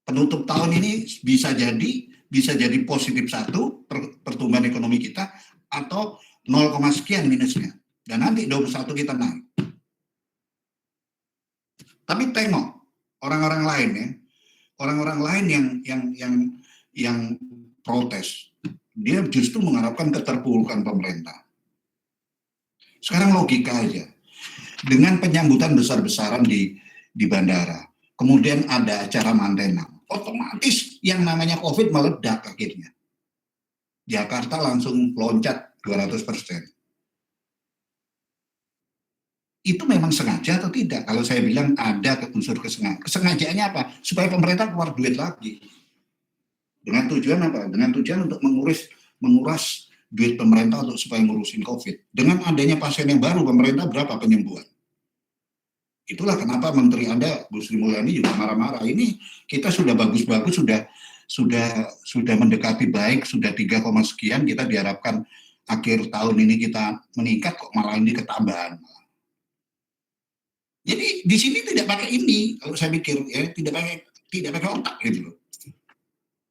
Penutup tahun ini bisa jadi positif 1 pertumbuhan ekonomi kita, atau 0, sekian minusnya. Dan nanti 21 kita naik. Tapi tengok orang-orang lain ya, orang-orang lain yang protes, dia justru mengharapkan keterpurukan pemerintah. Sekarang logika aja, dengan penyambutan besar-besaran di bandara, kemudian ada acara mantenang, otomatis yang namanya COVID meledak akhirnya. Jakarta langsung loncat 200%. Itu memang sengaja atau tidak? Kalau saya bilang ada unsur kesengajaan. Kesengajaannya apa? Supaya pemerintah keluar duit lagi. Dengan tujuan apa? Dengan tujuan untuk menguras duit pemerintah untuk supaya ngurusin COVID. Dengan adanya pasien yang baru, pemerintah berapa penyembuhan? Itulah kenapa Menteri Anda, Bu Sri Mulyani juga marah-marah. Ini kita sudah bagus-bagus, sudah mendekati baik, sudah 3, sekian, kita diharapkan akhir tahun ini kita meningkat, kok malah ini ketambahan. Jadi di sini tidak pakai ini, kalau saya pikir ya, tidak pakai otak gitu loh.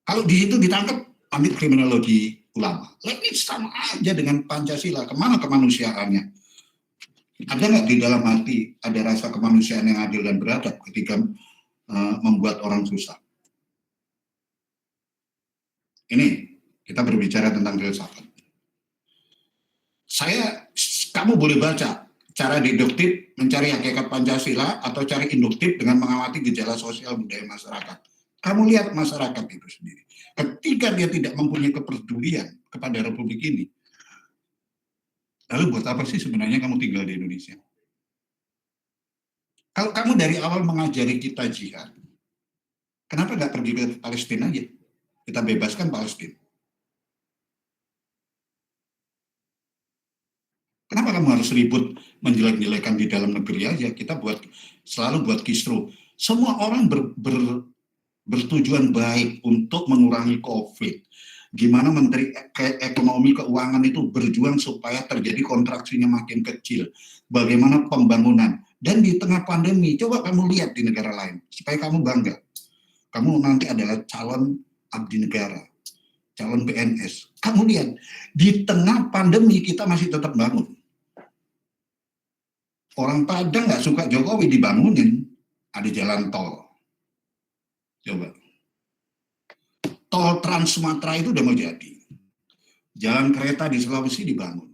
Kalau di situ ditangkap ambil kriminologi ulama, ini sama aja dengan Pancasila. Kemana kemanusiaannya? Ada nggak di dalam hati ada rasa kemanusiaan yang adil dan beradab ketika membuat orang susah? Ini kita berbicara tentang filsafat. Kamu boleh baca cara deduktif mencari hakikat Pancasila atau cara induktif dengan mengamati gejala sosial budaya masyarakat. Kamu lihat masyarakat itu sendiri. Ketika dia tidak mempunyai kepedulian kepada Republik ini, lalu buat apa sih sebenarnya kamu tinggal di Indonesia? Kalau kamu dari awal mengajari kita jihad, kenapa nggak pergi ke Palestina aja? Kita bebaskan Palestina. Kenapa kamu harus ribut menjelek-jelekan di dalam negeri aja? Kita selalu buat kisru. Semua orang bertujuan baik untuk mengurangi COVID. Gimana Menteri Ekonomi Keuangan itu berjuang supaya terjadi kontraksinya makin kecil. Bagaimana pembangunan. Dan di tengah pandemi, coba kamu lihat di negara lain, supaya kamu bangga. kamu nanti adalah calon abdi negara, calon PNS. Kamu lihat, di tengah pandemi kita masih tetap bangun. Orang Padang nggak suka Jokowi dibangunin, ada jalan tol. Coba. Tol Trans Sumatera itu udah mau jadi. Jalan kereta di Sulawesi dibangun.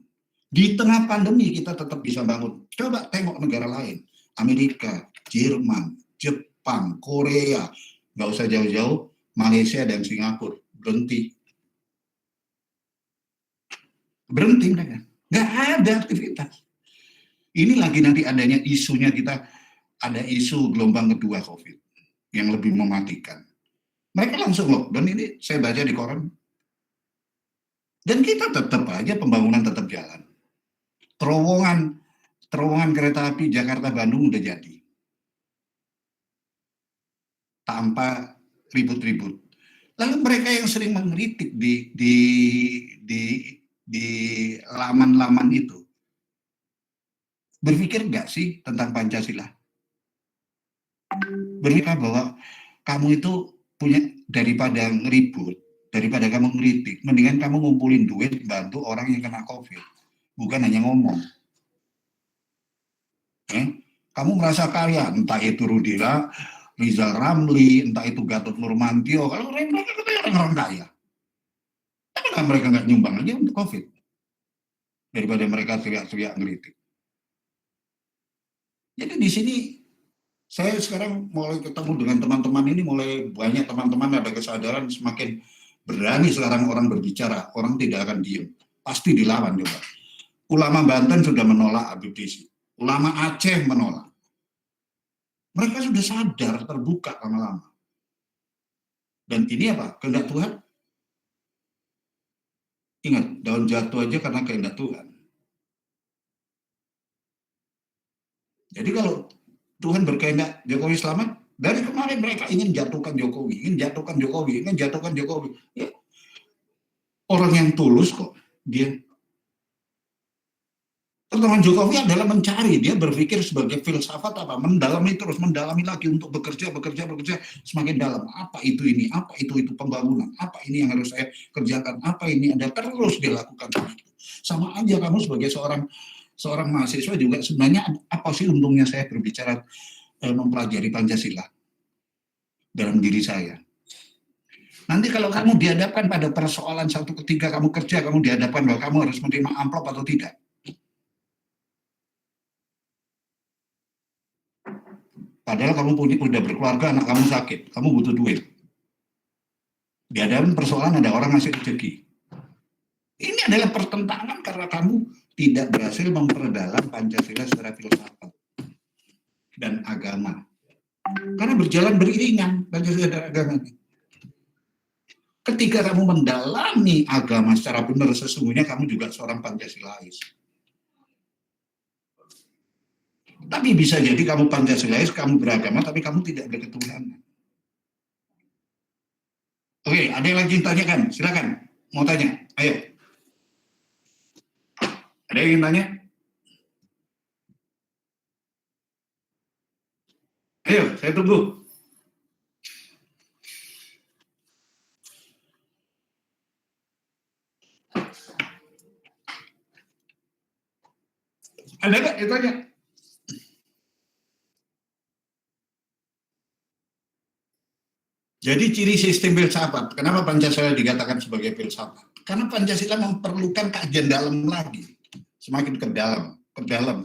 Di tengah pandemi kita tetap bisa bangun. Coba tengok negara lain. Amerika, Jerman, Jepang, Korea. Nggak usah jauh-jauh, Malaysia dan Singapura. Berhenti. Berhenti mereka. Nggak ada aktivitas. Ini lagi nanti adanya isunya kita, ada isu gelombang kedua COVID yang lebih mematikan. Mereka langsung lockdown, ini saya baca di koran. Dan kita tetap aja pembangunan tetap jalan. Terowongan kereta api Jakarta-Bandung udah jadi. Tanpa ribut-ribut. Lalu mereka yang sering mengkritik di laman-laman itu, berpikir nggak sih tentang Pancasila? Berpikir bahwa kamu itu punya, daripada ngeribut, daripada kamu ngeritik, mendingan kamu ngumpulin duit bantu orang yang kena COVID, bukan hanya ngomong. Kamu merasa kaya, entah itu Rudira, Rizal Ramli, entah itu Gatot Nurmantio, kalau mereka orang kaya. Kenapa mereka nggak nyumbang aja untuk COVID? Daripada mereka teriak-teriak ngeritik. Jadi di sini saya sekarang mulai ketemu dengan teman-teman ini, mulai banyak teman-teman ada kesadaran, semakin berani sekarang orang berbicara, orang tidak akan diem, pasti dilawan juga. Ulama Banten sudah menolak Habib Rizik, ulama Aceh menolak. Mereka sudah sadar, terbuka lama-lama. Dan ini apa? Kehendak Tuhan. Ingat, daun jatuh aja karena kehendak Tuhan. Jadi kalau Tuhan berkehendak Jokowi selamat, dari kemarin mereka ingin jatuhkan Jokowi, ingin jatuhkan Jokowi. Ya. Orang yang tulus kok, dia. Pertemuan Jokowi adalah mencari, dia berpikir sebagai filsafat apa, mendalami terus, mendalami lagi untuk bekerja, semakin dalam. Apa itu ini, apa itu pembangunan, apa ini yang harus saya kerjakan, apa ini ada, terus dia lakukan. Sama aja kamu sebagai seorang mahasiswa juga sebenarnya apa sih untungnya saya berbicara mempelajari Pancasila dalam diri saya. Nanti kalau kamu dihadapkan pada persoalan satu ketika kamu kerja, kamu dihadapkan bahwa kamu harus menerima amplop atau tidak. Padahal kamu udah berkeluarga, anak kamu sakit, kamu butuh duit. Dihadapkan persoalan ada orang ngasih rezeki. Ini adalah pertentangan karena kamu tidak berhasil memperdalam Pancasila secara filsafat dan agama. Karena berjalan beriringan Pancasila dan agama. Ketika kamu mendalami agama secara benar, sesungguhnya kamu juga seorang Pancasilais. Tapi bisa jadi kamu Pancasilais, kamu beragama, tapi kamu tidak ada ketuhanan. Oke, ada yang lagi tanyakan? Silakan, mau tanya, ayo. Ada yang ingin tanya? Ayo, saya tunggu. Ada nggak yang tanya? Jadi ciri sistem filsafat, kenapa Pancasila dikatakan sebagai filsafat? Karena Pancasila memerlukan kajian dalam lagi, semakin ke dalam,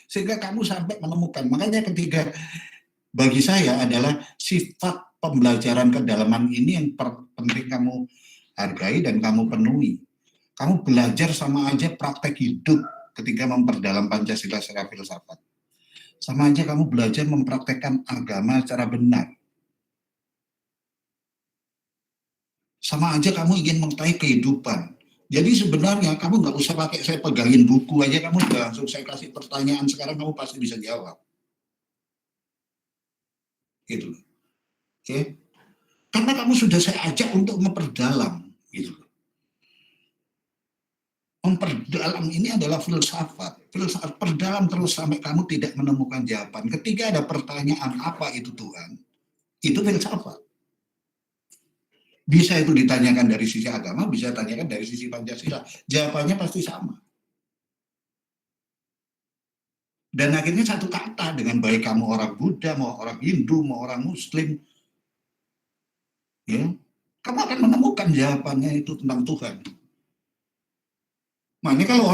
sehingga kamu sampai menemukan. Makanya ketiga bagi saya adalah sifat pembelajaran kedalaman ini yang penting kamu hargai dan kamu penuhi. Kamu belajar sama aja praktek hidup ketika memperdalam Pancasila secara filsafat. Sama aja kamu belajar mempraktekkan agama secara benar. Sama aja kamu ingin mengetahui kehidupan. Jadi sebenarnya kamu nggak usah pakai saya pegangin buku aja, kamu sudah langsung saya kasih pertanyaan sekarang kamu pasti bisa jawab. Gitu. Oke. Karena kamu sudah saya ajak untuk memperdalam, gitu. Memperdalam ini adalah filsafat. Filsafat perdalam terus sampai kamu tidak menemukan jawaban. Ketika ada pertanyaan apa itu Tuhan, itu filsafat. Bisa itu ditanyakan dari sisi agama, bisa ditanyakan dari sisi Pancasila. Jawabannya pasti sama. Dan akhirnya satu kata, dengan baik kamu orang Buddha, mau orang Hindu, mau orang Muslim, ya, kamu akan menemukan jawabannya itu tentang Tuhan. Makanya kalau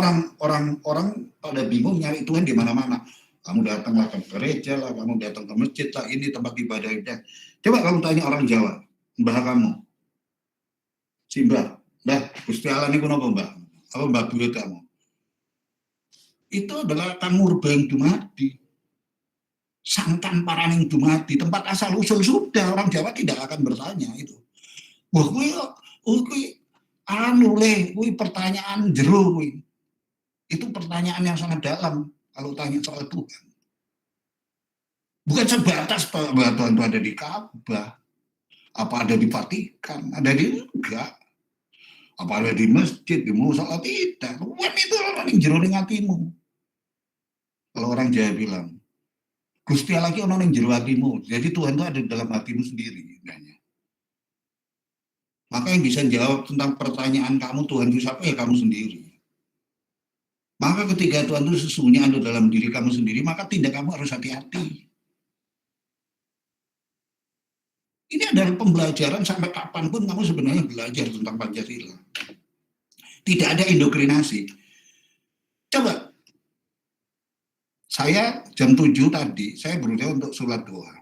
orang pada bingung nyari Tuhan di mana-mana, kamu datanglah ke gereja lah, kamu datang ke masjid lah, ini tempat ibadah. Coba kamu tanya orang Jawa, mbah kamu, si mbah Gusti Allah ini kuno mbah, apa mbah buyut kamu? Itu adalah Kang Murbeng Dumadi, Sangkan Paraning Dumadi, tempat asal usul sudah. Orang Jawa tidak akan bertanya itu. Wah, kuwi anu le, kuwi pertanyaan jero kuwi. Itu pertanyaan yang sangat dalam kalau tanya soal Tuhan. Bukan sebatas bahwa Tuhan itu ada di Ka'bah, apa ada di Vatikan, ada di enggak. Apa ada di masjid, di musola, tidak. Tuhan itu orang yang jero ning atimu. Kalau orang Jawa bilang, Gusti Allah ki ono ning jero hatimu. Jadi Tuhan itu ada di dalam hatimu sendiri. Maka yang bisa jawab tentang pertanyaan kamu Tuhan itu siapa, ya kamu sendiri. Maka ketika Tuhan itu sesungguhnya ada dalam diri kamu sendiri, maka tindak kamu harus hati-hati. Ini adalah pembelajaran sampai kapanpun kamu sebenarnya belajar tentang Pancasila. Tidak ada indoktrinasi. Coba, saya jam 7 tadi, saya berusaha untuk sholat duha.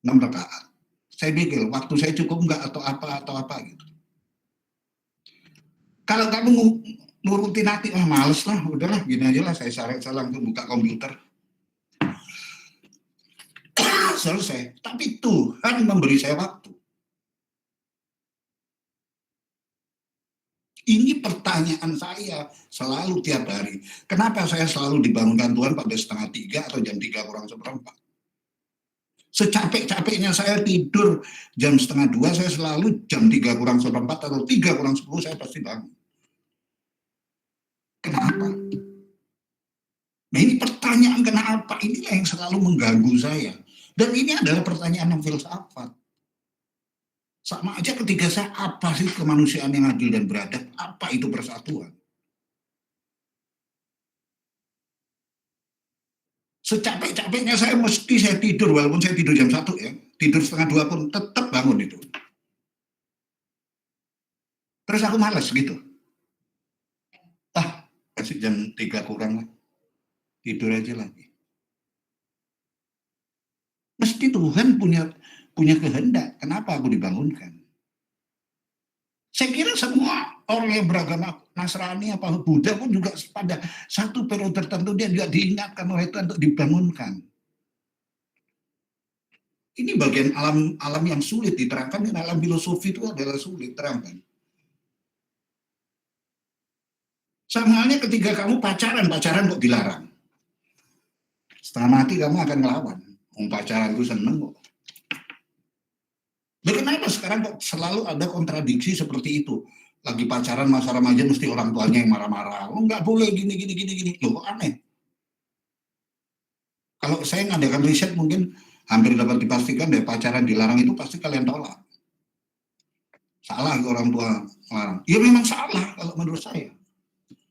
6 rakaat. Saya mikir, waktu saya cukup enggak atau apa gitu. Kalau kamu nurutin hati, males lah, udahlah gini aja lah, saya langsung buka komputer. Selesai. Tapi Tuhan memberi saya waktu. Ini pertanyaan saya selalu tiap hari. Kenapa saya selalu dibangunkan Tuhan pada 2:30 atau jam 3 kurang seperempat? Secapek-capeknya saya tidur jam 1:30, saya selalu jam 3 kurang seperempat atau 3 kurang 10 saya pasti bangun. Kenapa? Nah, ini pertanyaan kenapa, inilah yang selalu mengganggu saya. Dan ini adalah pertanyaan yang filsafat. Sama aja ketika saya, apa sih kemanusiaan yang adil dan beradab? Apa itu persatuan? Secapek-capeknya saya mesti saya tidur, walaupun saya tidur jam 1 ya, tidur 1:30 pun tetap bangun itu. Terus aku malas gitu. Kasih jam 3 kurang lah. Tidur aja lagi. Mesti Tuhan punya kehendak. Kenapa aku dibangunkan? Saya kira semua orang yang beragama Nasrani apa Buddha pun juga pada satu periode tertentu dia juga diingatkan oleh Tuhan untuk dibangunkan. Ini bagian alam yang sulit diterangkan, dan alam filosofi itu adalah sulit terangkan. Sama halnya ketika kamu pacaran kok dilarang. Setengah mati kamu akan ngelawan. Pacaran itu seneng kok. Kenapa sekarang kok selalu ada kontradiksi seperti itu? Lagi pacaran masa remaja mesti orang tuanya yang marah-marah. Nggak boleh gini. Loh, kok aneh? Kalau saya ngadakan riset mungkin hampir dapat dipastikan deh, pacaran dilarang itu pasti kalian tolak. Salah orang tua larang. Ya memang salah kalau menurut saya.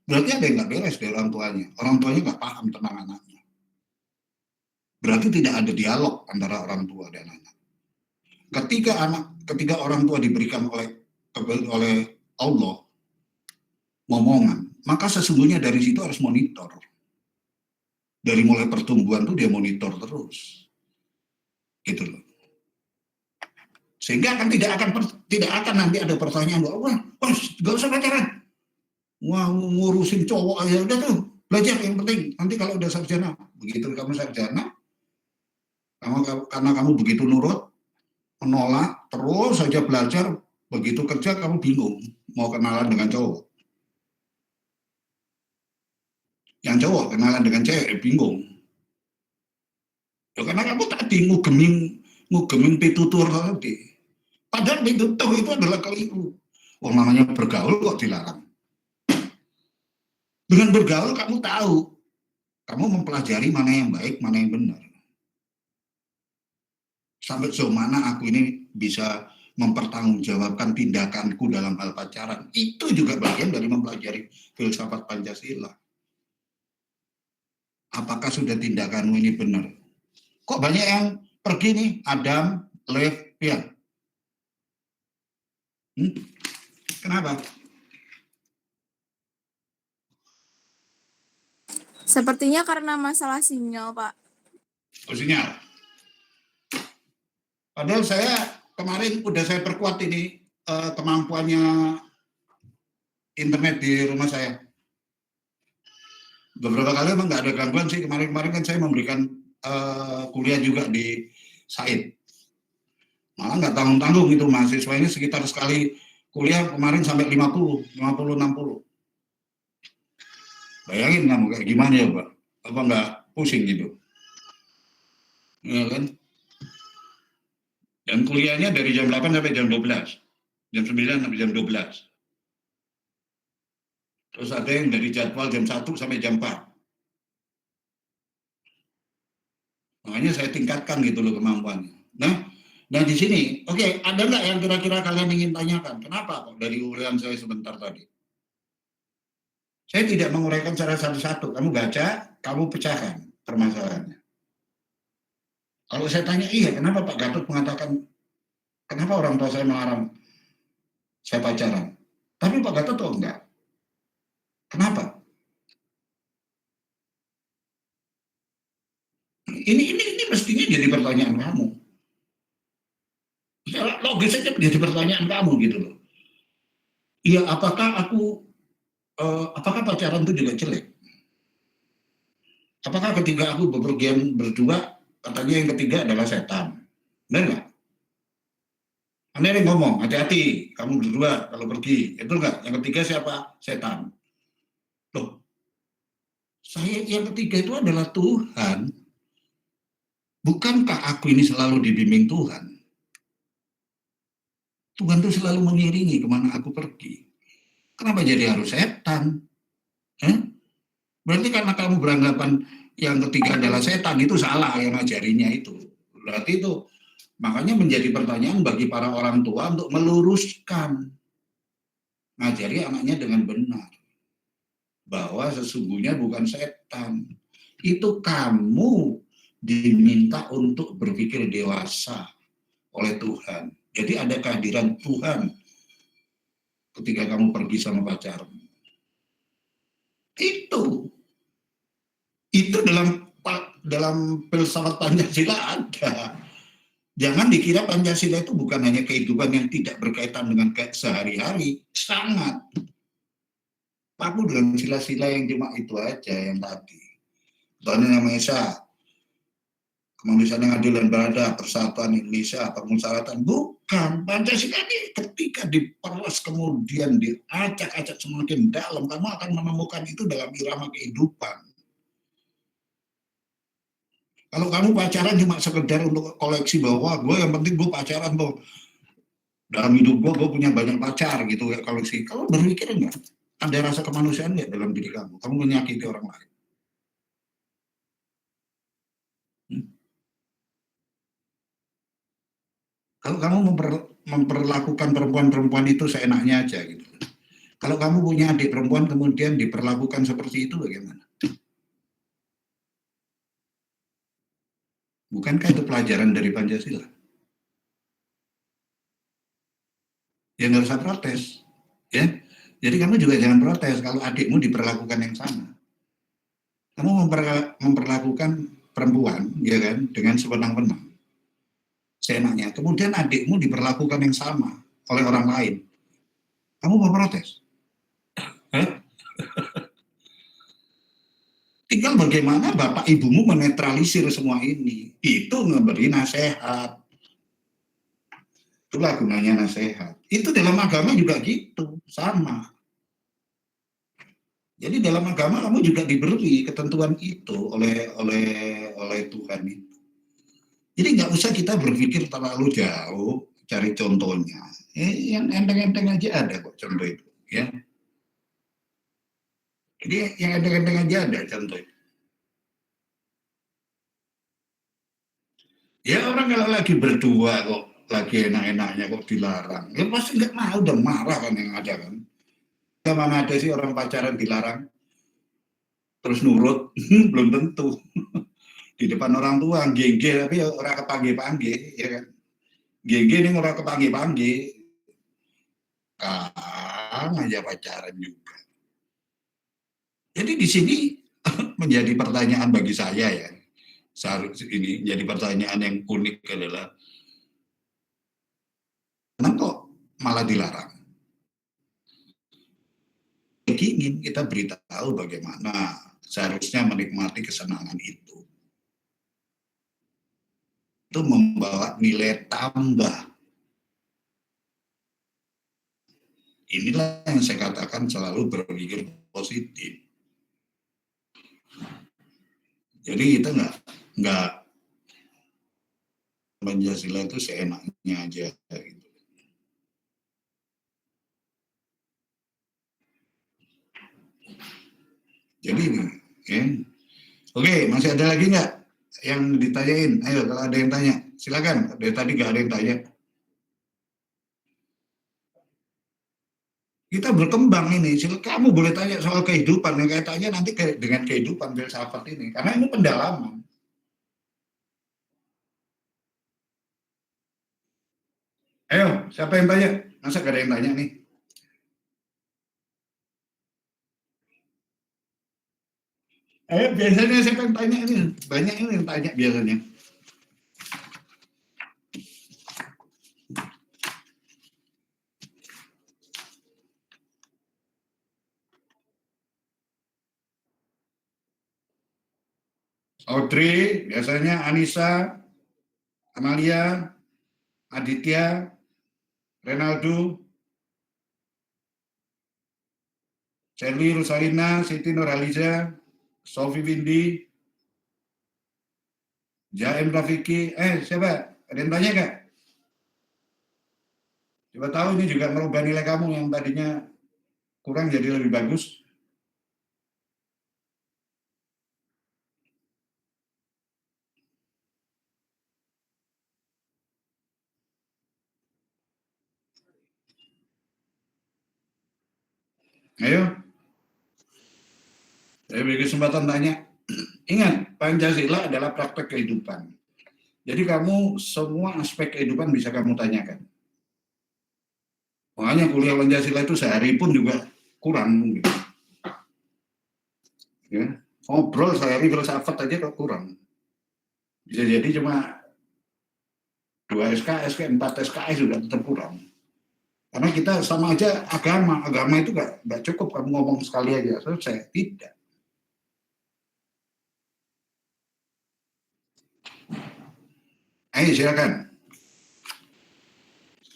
Berarti ada yang nggak beres dari orang tuanya. Orang tuanya nggak paham tentang anaknya. Berarti tidak ada dialog antara orang tua dan anak. Ketika orang tua diberikan oleh Allah momongan, maka sesungguhnya dari situ harus monitor. Dari mulai pertumbuhan tuh dia monitor terus, gitu loh. Sehingga tidak akan nanti ada pertanyaan, wah, gak usah pacaran, wah ngurusin cowok aja udah tuh, belajar yang penting. Nanti kalau udah sarjana, begitu kamu sarjana, karena kamu begitu nurut, menolak, terus saja belajar, begitu kerja kamu bingung mau kenalan dengan cowok. Yang cowok kenalan dengan cewek bingung. Ya karena kamu tadi ngugeming pitutur tadi. Padahal pitutur itu adalah keliru. Namanya bergaul kok dilarang. Dengan bergaul kamu tahu, kamu mempelajari mana yang baik, mana yang benar. Sampai sejauh mana aku ini bisa mempertanggungjawabkan tindakanku dalam hal pacaran. Itu juga bagian dari mempelajari filsafat Pancasila. Apakah sudah tindakanmu ini benar? Kok banyak yang pergi nih, Adam, Lev, ya? Kenapa? Sepertinya karena masalah sinyal, Pak. Oh, sinyal. Padahal saya kemarin udah saya perkuat ini kemampuannya internet di rumah saya. Beberapa kali emang nggak ada gangguan sih. Kemarin kan saya memberikan kuliah juga di Said. Malah nggak tanggung-tanggung itu mahasiswa ini sekitar sekali kuliah kemarin sampai 50, 60. Bayangin kamu kayak gimana ya, Pak? Apa nggak pusing gitu? Ya kan? Dan kuliahnya dari jam 8 sampai jam 12. Jam 9 sampai jam 12. Terus ada yang dari jadwal jam 1 sampai jam 4. Makanya saya tingkatkan gitu loh kemampuannya. Nah di sini, oke, ada nggak yang kira-kira kalian ingin tanyakan? Kenapa kok dari uraian saya sebentar tadi? Saya tidak menguraikan secara satu-satu. Kamu baca, kamu pecahkan permasalahannya. Kalau saya tanya, iya, kenapa Pak Gatot mengatakan, kenapa orang tua saya melarang saya pacaran? Tapi Pak Gatot tuh enggak. Kenapa? Ini mestinya jadi pertanyaan kamu. Logis saja jadi pertanyaan kamu gitu loh. Iya, apakah pacaran itu juga jelek? Apakah ketika aku bepergian berdua, katanya yang ketiga adalah setan? Benar nggak? Anda yang ngomong, hati-hati, kamu berdua kalau pergi. Itu enggak? Yang ketiga siapa? Setan. Loh, saya yang ketiga itu adalah Tuhan. Bukankah aku ini selalu dibimbing Tuhan? Tuhan itu selalu mengiringi kemana aku pergi. Kenapa jadi harus setan? Berarti karena kamu beranggapan yang ketiga adalah setan, itu salah yang ngajarinya itu. Berarti itu makanya menjadi pertanyaan bagi para orang tua untuk meluruskan, ngajari anaknya dengan benar. Bahwa sesungguhnya bukan setan. Itu kamu diminta untuk berpikir dewasa oleh Tuhan. Jadi ada kehadiran Tuhan ketika kamu pergi sama pacarmu. Itu dalam filsafat Pancasila ada. Jangan dikira Pancasila itu bukan hanya kehidupan yang tidak berkaitan dengan sehari-hari, sangat. Paku dengan sila-sila yang cuma itu aja yang tadi. Tuhan Yang Maha Esa, kemanusiaan yang adil dan beradab, persatuan Indonesia, permusyawaratan. Bukan, Pancasila ini ketika diperluas kemudian diacak-acak semakin dalam, kamu akan menemukan itu dalam irama kehidupan. Kalau kamu pacaran cuma sekedar untuk koleksi bahwa gue yang penting gue pacaran tuh dalam hidup gue punya banyak pacar gitu ya koleksi. Kalau berpikir enggak, ada rasa kemanusiaan nggak dalam diri kamu? Kamu menyakiti orang lain. Kalau kamu memperlakukan perempuan-perempuan itu seenaknya aja gitu. Kalau kamu punya adik perempuan kemudian diperlakukan seperti itu bagaimana? Bukankah itu pelajaran dari Pancasila? Ya nggak usah protes, ya. Jadi kamu juga jangan protes kalau adikmu diperlakukan yang sama. Kamu memperlakukan perempuan, ya kan, dengan sewenang-wenang, seenaknya. Kemudian adikmu diperlakukan yang sama oleh orang lain. Kamu mau protes? Tinggal bagaimana bapak ibumu menetralisir semua ini. Itu memberi nasihat. Itulah gunanya nasihat. Itu dalam agama juga gitu, sama. Jadi dalam agama kamu juga diberi ketentuan itu oleh Tuhan itu. Jadi nggak usah kita berpikir terlalu jauh cari contohnya. Yang enteng-enteng aja ada kok contoh itu, ya. Jadi yang enteng-enteng aja ada contoh itu. Ya orang kalau lagi berdua kok lagi enak-enaknya kok dilarang. Ya pasti nggak mau, udah marah kan yang ada kan. Mana ada sih orang pacaran dilarang terus nurut? Belum tentu. Di depan orang tua gege tapi orang kepanggih-panggih, ya kan. Gege ini orang kepanggih-panggih. Aja pacaran juga. Jadi di sini menjadi pertanyaan bagi saya ya. Seharusnya ini jadi pertanyaan yang unik adalah kenapa kok malah dilarang? Ingin kita beritahu bagaimana seharusnya menikmati kesenangan itu. Itu membawa nilai tambah. Inilah yang saya katakan selalu berpikir positif. Jadi kita nggak Pancasila itu seenaknya aja gitu. Jadi ini, ya. Oke, masih ada lagi nggak yang ditanyain? Ayo, kalau ada yang tanya, silakan. Dari tadi nggak ada yang tanya. Kita berkembang ini. Kamu boleh tanya soal kehidupan, yang kaitannya nanti dengan kehidupan filsafat ini, karena ini pendalaman. Ayo, siapa yang tanya? Masa gak ada yang tanya nih? Ayo, biasanya siapa yang tanya ini? Banyak ini yang tanya biasanya. Audrey, biasanya Anissa, Amalia, Aditya, Renaldo, Shelly Rusalina, Siti Nurhaliza, Sofi Windy, Jaim Rafiki, siapa? Ada yang tanya nggak? Coba tahu ini juga merubah nilai kamu yang tadinya kurang jadi lebih bagus. Ayo, saya beri kesempatan tanya. Ingat, Pancasila adalah praktek kehidupan. Jadi kamu semua aspek kehidupan bisa kamu tanyakan. Makanya kuliah Pancasila itu sehari pun juga kurang mungkin. Ya, ngobrol sehari filsafat aja kok kurang. Bisa jadi cuma 2 SKS, 4 SKS juga tetap kurang. Karena kita sama aja agama itu nggak cukup kamu ngomong sekali aja, selesai. Tidak. Ayo silakan.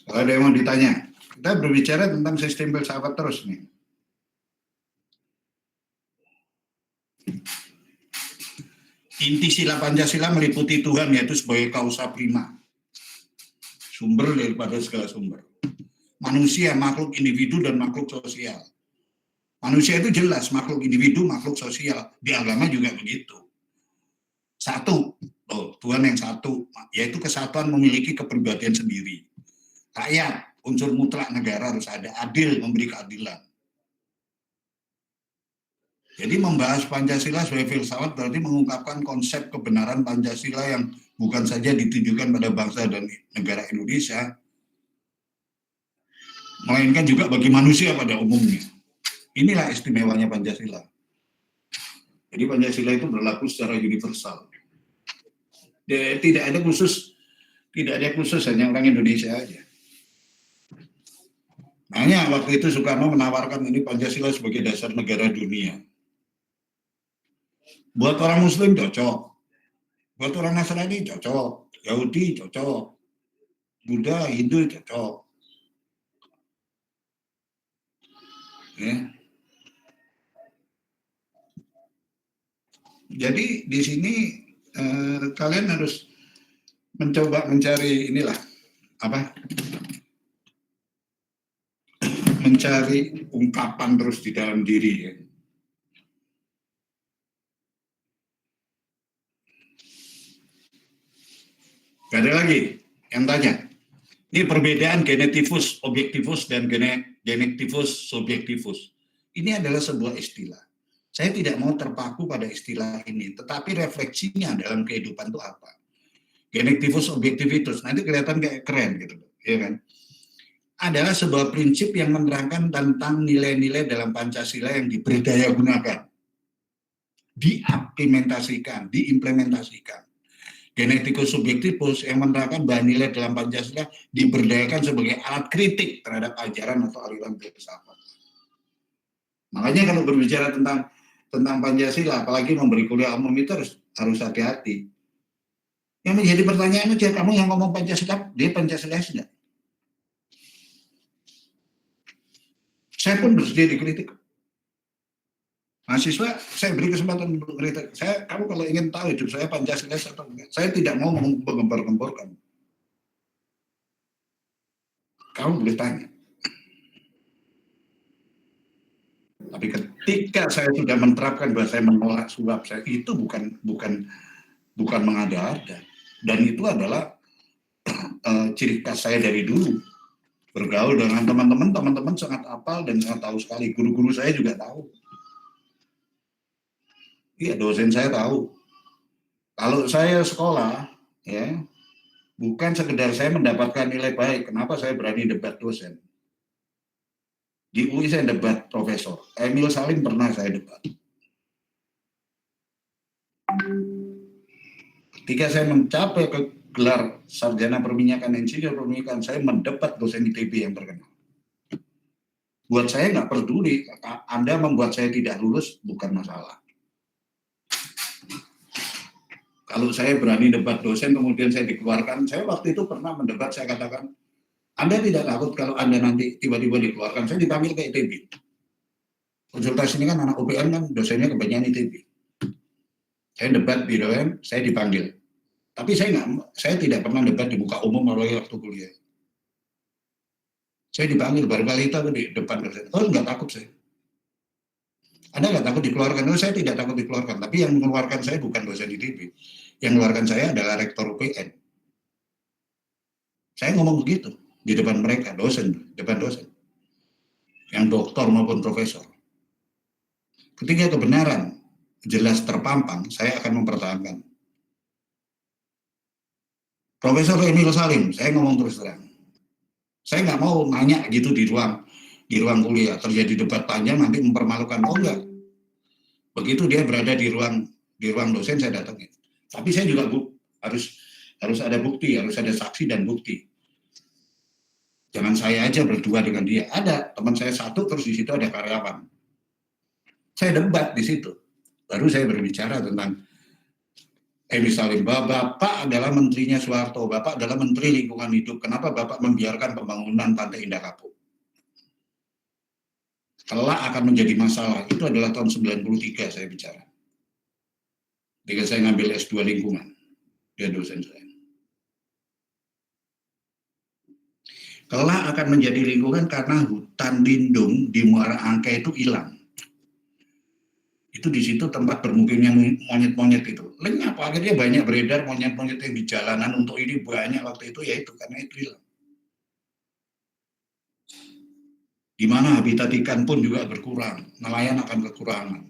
Kalau ada yang mau ditanya, kita berbicara tentang sistem filsafat terus nih. Inti sila Pancasila meliputi Tuhan yaitu sebagai kausa prima, sumber daripada segala sumber. Manusia, makhluk individu dan makhluk sosial. Manusia itu jelas makhluk individu, makhluk sosial. Di agama juga begitu. Satu, Tuhan yang satu, yaitu kesatuan memiliki kepribadian sendiri. Rakyat, unsur mutlak negara harus ada, adil, memberi keadilan. Jadi membahas Pancasila sebagai filsafat berarti mengungkapkan konsep kebenaran Pancasila yang bukan saja ditujukan pada bangsa dan negara Indonesia, melainkan juga bagi manusia pada umumnya. Inilah istimewanya Pancasila. Jadi Pancasila itu berlaku secara universal. Tidak ada khusus hanya orang Indonesia aja. Makanya waktu itu Soekarno menawarkan ini Pancasila sebagai dasar negara dunia. Buat orang Muslim cocok, buat orang Nasrani cocok, Yahudi cocok, Buddha, Hindu cocok. Ya. Jadi di sini kalian harus mencoba mencari mencari ungkapan terus di dalam diri. Ya. Gak ada lagi yang tanya. Ini perbedaan genetivus objektivus dan genetivus subjektivus. Ini adalah sebuah istilah. Saya tidak mau terpaku pada istilah ini, tetapi refleksinya dalam kehidupan itu apa? Genetivus objektivitus, nanti kelihatan kayak keren gitu, ya kan? Adalah sebuah prinsip yang menerangkan tentang nilai-nilai dalam Pancasila yang diberdaya gunakan, diimplementasikan. Genetikus subjektivus yang menerangkan bahwa nilai dalam Pancasila diberdayakan sebagai alat kritik terhadap ajaran atau aliran filsafat. Makanya kalau berbicara tentang Pancasila, apalagi memberi kuliah umum itu harus hati-hati. Yang menjadi pertanyaan aja, kamu yang ngomong Pancasila, dia Pancasilais enggak? Saya pun bersedia dikritik. Mahasiswa, saya beri kesempatan untuk kritik. Kamu kalau ingin tahu hidup saya Pancasilais atau enggak, saya tidak mau menggempar-gemborkan. Kamu boleh tanya. Tapi ketika saya sudah menerapkan bahwa saya menolak suap, saya itu bukan mengada-ada. Dan itu adalah ciri khas saya dari dulu. Bergaul dengan teman-teman sangat hafal dan sangat tahu sekali. Guru-guru saya juga tahu. Iya, dosen saya tahu. Kalau saya sekolah, ya, bukan sekedar saya mendapatkan nilai baik. Kenapa saya berani debat dosen? Di UI saya debat profesor. Emil Salim pernah saya debat. Ketika saya mencapai ke gelar sarjana perminyakan, insinyur perminyakan, saya mendebat dosen ITB yang terkenal. Buat saya nggak peduli, Anda membuat saya tidak lulus, bukan masalah. Kalau saya berani debat dosen, kemudian saya dikeluarkan, saya waktu itu pernah mendebat, saya katakan, Anda tidak takut kalau Anda nanti tiba-tiba dikeluarkan, saya dipanggil ke ITB. Konsultasi ini kan anak UPN kan dosennya kebanyakan ITB. Saya debat di UPN, saya dipanggil. Tapi saya tidak pernah debat di muka umum oleh waktu kuliah. Saya dipanggil berkali itu di depan dosen. Oh, nggak takut saya. Anda nggak takut dikeluarkan? Oh, saya tidak takut dikeluarkan. Tapi yang mengeluarkan saya bukan dosen ITB. Yang mengeluarkan saya adalah rektor UPN. Saya ngomong begitu di depan mereka, depan dosen. Yang doktor maupun profesor. Ketika kebenaran jelas terpampang, saya akan mempertahankan. Profesor Emil Salim, saya ngomong terus terang. Saya nggak mau nanya gitu di ruang kuliah, terjadi debat panjang nanti mempermalukan. Oh enggak. Begitu dia berada di ruang dosen, saya datangin. Tapi saya juga harus ada bukti, harus ada saksi dan bukti. Jangan saya aja berdua dengan dia. Ada teman saya satu, terus di situ ada karyawan. Saya debat di situ. Baru saya berbicara tentang Emil Salim. Bapak adalah menterinya Soeharto, Bapak adalah menteri lingkungan hidup. Kenapa Bapak membiarkan pembangunan Pantai Indah Kapuk? Kelak akan menjadi masalah. Itu adalah tahun 93 saya bicara. Ketika saya ngambil S2 lingkungan. Dia dosen saya. Kelak akan menjadi lingkungan karena hutan lindung di Muara Angke itu hilang. Itu di situ tempat bermukimnya monyet-monyet itu. Lenyap, akhirnya banyak beredar monyet-monyet yang di jalanan untuk ini banyak waktu itu, ya itu karena itu hilang. Di mana habitat ikan pun juga berkurang, nelayan akan kekurangan.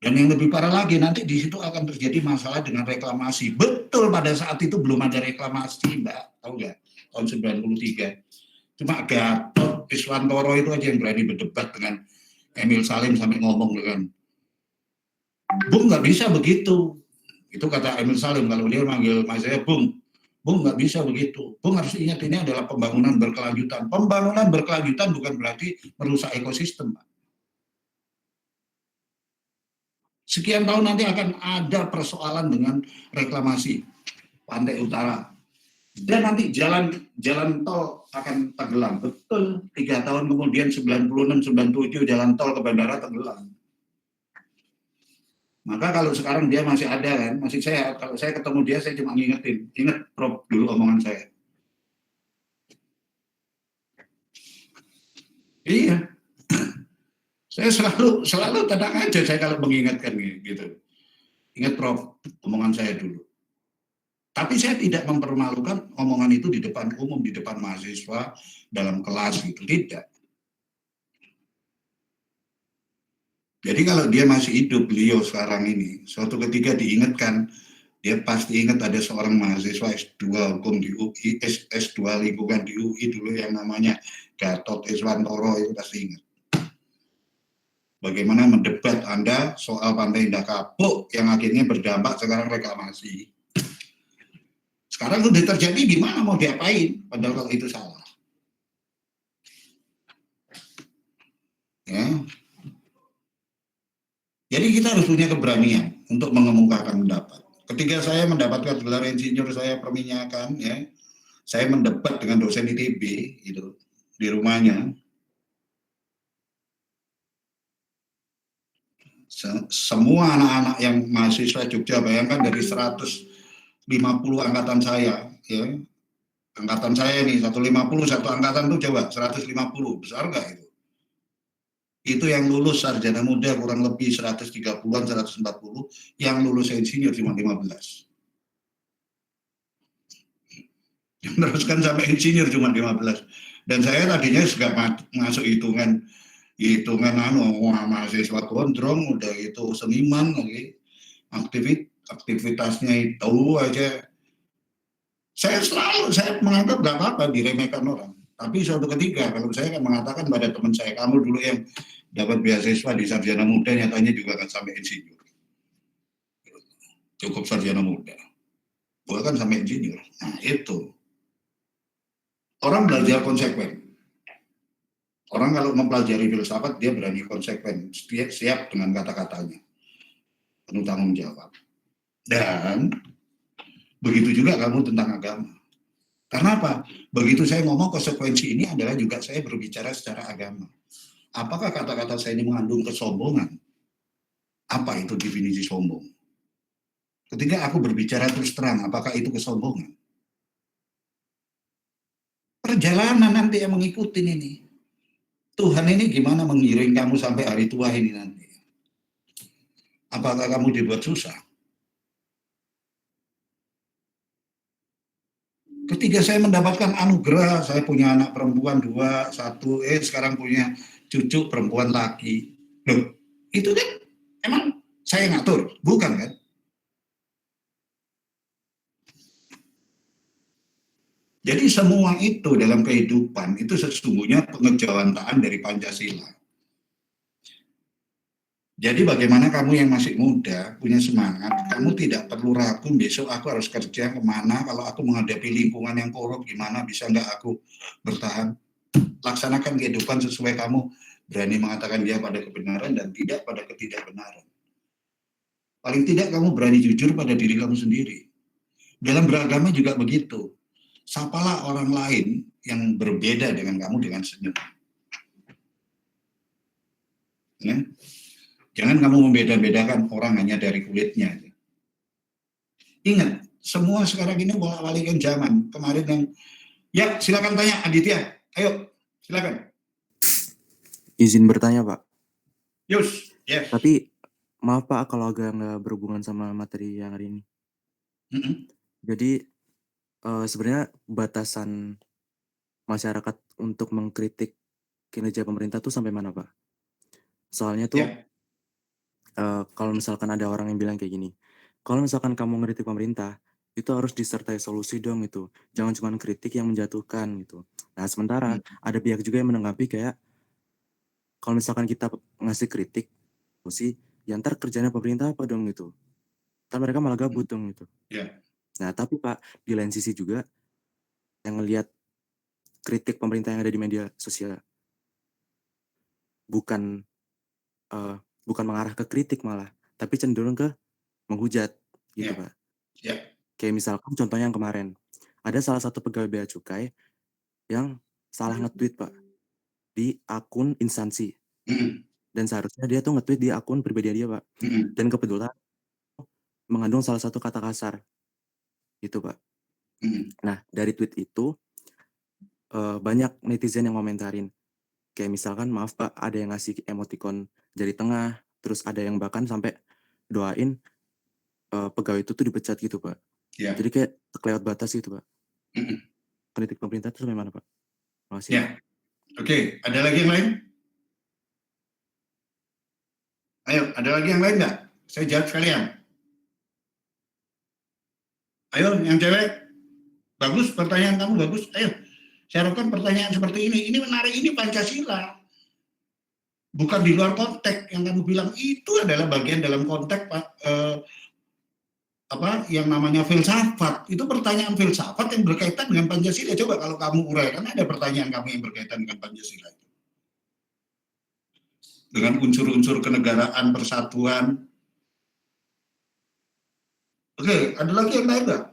Dan yang lebih parah lagi, nanti di situ akan terjadi masalah dengan reklamasi. Betul, pada saat itu belum ada reklamasi, Mbak, tahu nggak? Tahun 93. Cuma Gatot Iswantoro itu aja yang berani berdebat dengan Emil Salim sampai ngomong dengan, Bung nggak bisa begitu. Itu kata Emil Salim, kalau dia manggil mas saya, Bung nggak bisa begitu. Bung harus ingat ini adalah pembangunan berkelanjutan. Pembangunan berkelanjutan bukan berarti merusak ekosistem, Pak. Sekian tahun nanti akan ada persoalan dengan reklamasi pantai utara. Dan nanti jalan tol akan tenggelam. Betul, 3 tahun kemudian 96-97 jalan tol ke bandara tenggelam. Maka kalau sekarang dia masih ada kan, kalau saya ketemu dia saya cuma ngingetin, ingat Prof dulu omongan saya. Iya. Saya selalu tenang aja saya kalau mengingatkan gitu. Ingat Prof, omongan saya dulu. Tapi saya tidak mempermalukan omongan itu di depan umum, di depan mahasiswa, dalam kelas gitu, tidak. Jadi kalau dia masih hidup, beliau sekarang ini, suatu ketika diingatkan, dia pasti ingat ada seorang mahasiswa S2 hukum di UI, S2 lingkungan di UI dulu yang namanya Gatot Iswantoro, itu pasti ingat. Bagaimana mendebat Anda soal Pantai Indah Kapuk yang akhirnya berdampak sekarang reklamasi. Sekarang sudah terjadi, gimana mau diapain? Padahal kalau itu salah. Ya. Jadi kita harus punya keberanian untuk mengemukakan pendapat. Ketika saya mendapatkan gelar insinyur saya perminyakan, ya, saya mendebat dengan dosen ITB itu di rumahnya. Semua anak-anak yang mahasiswa Jogja, bayangkan dari 150 angkatan saya, ya, angkatan saya ini 150, satu angkatan tuh coba 150, besar nggak itu? Itu yang lulus sarjana muda kurang lebih 130-an, 140, yang lulus insinyur cuma 15. Yang meneruskan sampai insinyur cuma 15. Dan saya tadinya juga masuk hitungan mahasiswa gondrong, udah itu seniman lagi, aktivitasnya itu aja. Saya menganggap nggak apa-apa diremehkan orang. Tapi suatu ketika kalau saya kan mengatakan pada teman saya, kamu dulu yang dapat beasiswa di sarjana muda, nyatanya juga akan sampai insinyur. Cukup sarjana muda, gua kan sampai insinyur. Nah itu, orang belajar konsekuen. Orang kalau mempelajari filsafat, dia berani konsekuen, siap dengan kata-katanya, penuh tanggung jawab. Dan begitu juga kamu tentang agama. Karena apa? Begitu saya ngomong konsekuensi ini adalah juga saya berbicara secara agama. Apakah kata-kata saya ini mengandung kesombongan? Apa itu definisi sombong? Ketika aku berbicara terus terang, apakah itu kesombongan? Perjalanan nanti yang mengikuti ini. Tuhan ini gimana mengiring kamu sampai hari tua ini nanti? Apakah kamu dibuat susah? Ketika saya mendapatkan anugerah, saya punya anak perempuan 2, 1, sekarang punya cucu perempuan laki. Loh, itu kan emang saya ngatur, bukan kan? Jadi semua itu dalam kehidupan itu sesungguhnya pengejawantahan dari Pancasila. Jadi bagaimana kamu yang masih muda, punya semangat, kamu tidak perlu ragu besok aku harus kerja kemana, kalau aku menghadapi lingkungan yang korup, gimana bisa enggak aku bertahan. Laksanakan kehidupan sesuai kamu berani mengatakan dia pada kebenaran dan tidak pada ketidakbenaran. Paling tidak kamu berani jujur pada diri kamu sendiri. Dalam beragama juga begitu. Sapalah orang lain yang berbeda dengan kamu dengan senyum. Ya? Jangan kamu membeda-bedakan orang hanya dari kulitnya. Ingat, semua sekarang ini bolak-balikan zaman. Kemarin yang, ya silakan tanya Aditya. Ayo, silakan. Izin bertanya, Pak. Yus, yes. Tapi maaf Pak kalau agak nggak berhubungan sama materi yang hari ini. Jadi sebenarnya batasan masyarakat untuk mengkritik kinerja pemerintah tuh sampai mana, Pak? Soalnya tuh kalau misalkan ada orang yang bilang kayak gini, kalau misalkan kamu ngeritik pemerintah, itu harus disertai solusi dong itu. Jangan cuma kritik yang menjatuhkan gitu. Nah sementara ada pihak juga yang menanggapi kayak, kalau misalkan kita ngasih kritik, solusi, ya ntar kerjanya pemerintah apa dong gitu. Ntar mereka malah gabut dong gitu. Nah tapi Pak, di lain sisi juga, yang ngelihat kritik pemerintah yang ada di media sosial, bukan mengarah ke kritik malah, tapi cenderung ke menghujat gitu Pak. Kayak misalkan contohnya yang kemarin, ada salah satu pegawai bea cukai yang salah nge-tweet Pak, di akun instansi. Dan seharusnya dia tuh nge-tweet di akun pribadi dia Pak. Dan kebetulan mengandung salah satu kata kasar. Gitu Pak. Nah, dari tweet itu banyak netizen yang komentarin. Kayak misalkan, maaf Pak, ada yang ngasih emoticon jari tengah, terus ada yang bahkan sampai doain pegawai itu tuh dipecat gitu Pak. Ya. Jadi kayak kelewat batas gitu, Pak. Mm-mm. Kritik pemerintah itu gimana, Pak? Makasih. Ya. Oke, ada lagi yang lain? Ayo, ada lagi yang lain nggak? Saya jawab sekalian. Ayo, yang cewek. Bagus, pertanyaan kamu bagus. Ayo, saya harapkan pertanyaan seperti ini. Ini menarik, ini Pancasila. Bukan di luar konteks yang kamu bilang. Itu adalah bagian dalam konteks yang namanya filsafat. Itu pertanyaan filsafat yang berkaitan dengan Pancasila. Coba kalau kamu uraikan, ada pertanyaan kamu yang berkaitan dengan Pancasila. Dengan unsur-unsur kenegaraan, persatuan. Oke, ada lagi yang lain nggak?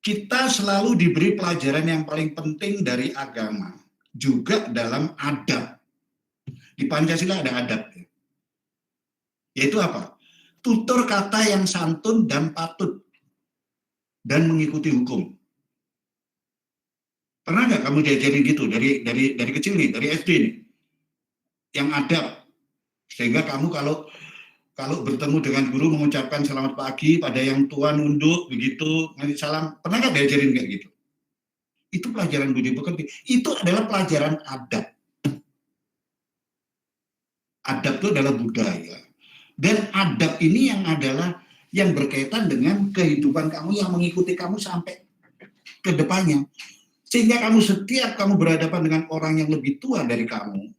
Kita selalu diberi pelajaran yang paling penting dari agama, juga dalam adab. Di Pancasila ada adab. Yaitu apa? Tutur kata yang santun dan patut, dan mengikuti hukum. Pernah nggak kamu diajarin gitu dari kecil nih, dari SD nih, yang adab, sehingga kamu kalau bertemu dengan guru mengucapkan selamat pagi, pada yang tua nunduk begitu, ngasih salam. Pernah nggak diajarin kayak gitu? Itu pelajaran budi pekerti. Itu adalah pelajaran adab. Adab itu adalah budaya. Dan adab ini yang berkaitan dengan kehidupan kamu, yang mengikuti kamu sampai ke depannya. Sehingga setiap kamu berhadapan dengan orang yang lebih tua dari kamu,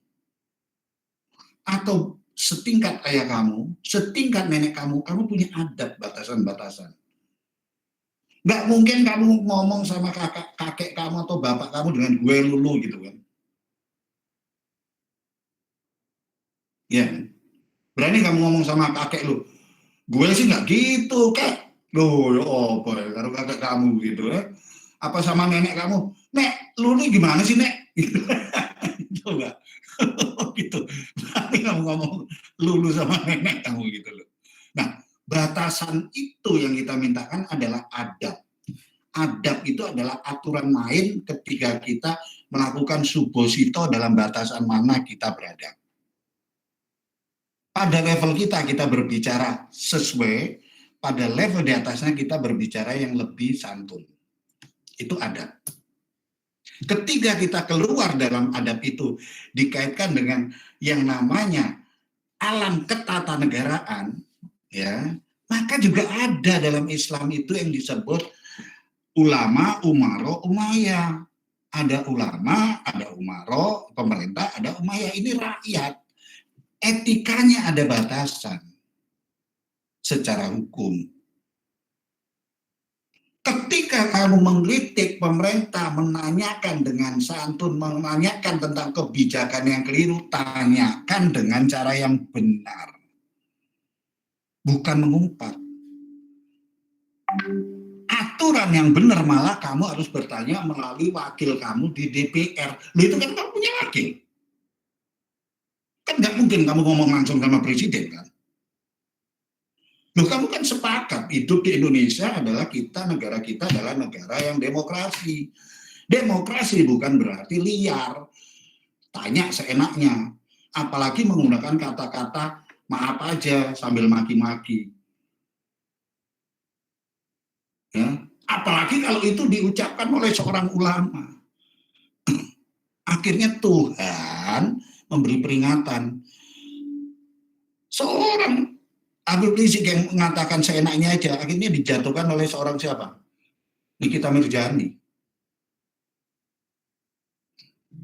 atau setingkat ayah kamu, setingkat nenek kamu punya adab, batasan-batasan. Nggak mungkin kamu ngomong sama kakek kamu atau bapak kamu dengan gue lulu gitu kan. Ya, berani kamu ngomong sama kakek lu, gue sih nggak gitu, kek. Loh, boy, kalau kakek kamu gitu ya. Apa sama nenek kamu, nek, lu nih gimana sih, nek? Coba. Gitu. Berarti kamu ngomong lulu sama nenek kamu gitu loh. Nah, batasan itu yang kita mintakan adalah adab. Adab itu adalah aturan main ketika kita melakukan subosito dalam batasan mana kita berada. Pada level kita berbicara sesuai, pada level di atasnya kita berbicara yang lebih santun. Itu adab. Ketika kita keluar dalam adab itu dikaitkan dengan yang namanya alam ketatanegaraan, ya, maka juga ada dalam Islam itu yang disebut ulama, umaro, umayyah. Ada ulama, ada umaro, pemerintah, ada umayyah. Ini rakyat. Etikanya ada batasan secara hukum. Ketika kamu mengkritik pemerintah, menanyakan dengan santun, menanyakan tentang kebijakan yang keliru, tanyakan dengan cara yang benar. Bukan mengumpat. Aturan yang benar malah kamu harus bertanya melalui wakil kamu di DPR. Loh, itu kan kamu punya wakil. Kan nggak mungkin kamu ngomong langsung sama presiden kan. Loh, kamu kan sepakat hidup di Indonesia negara kita adalah negara yang demokrasi. Demokrasi bukan berarti liar, tanya seenaknya, apalagi menggunakan kata-kata maaf aja sambil maki-maki. Ya, apalagi kalau itu diucapkan oleh seorang ulama. Akhirnya Tuhan memberi peringatan. Seorang Habib Rizik yang mengatakan seenaknya aja, akhirnya dijatuhkan oleh seorang siapa? Nikita Mirjani.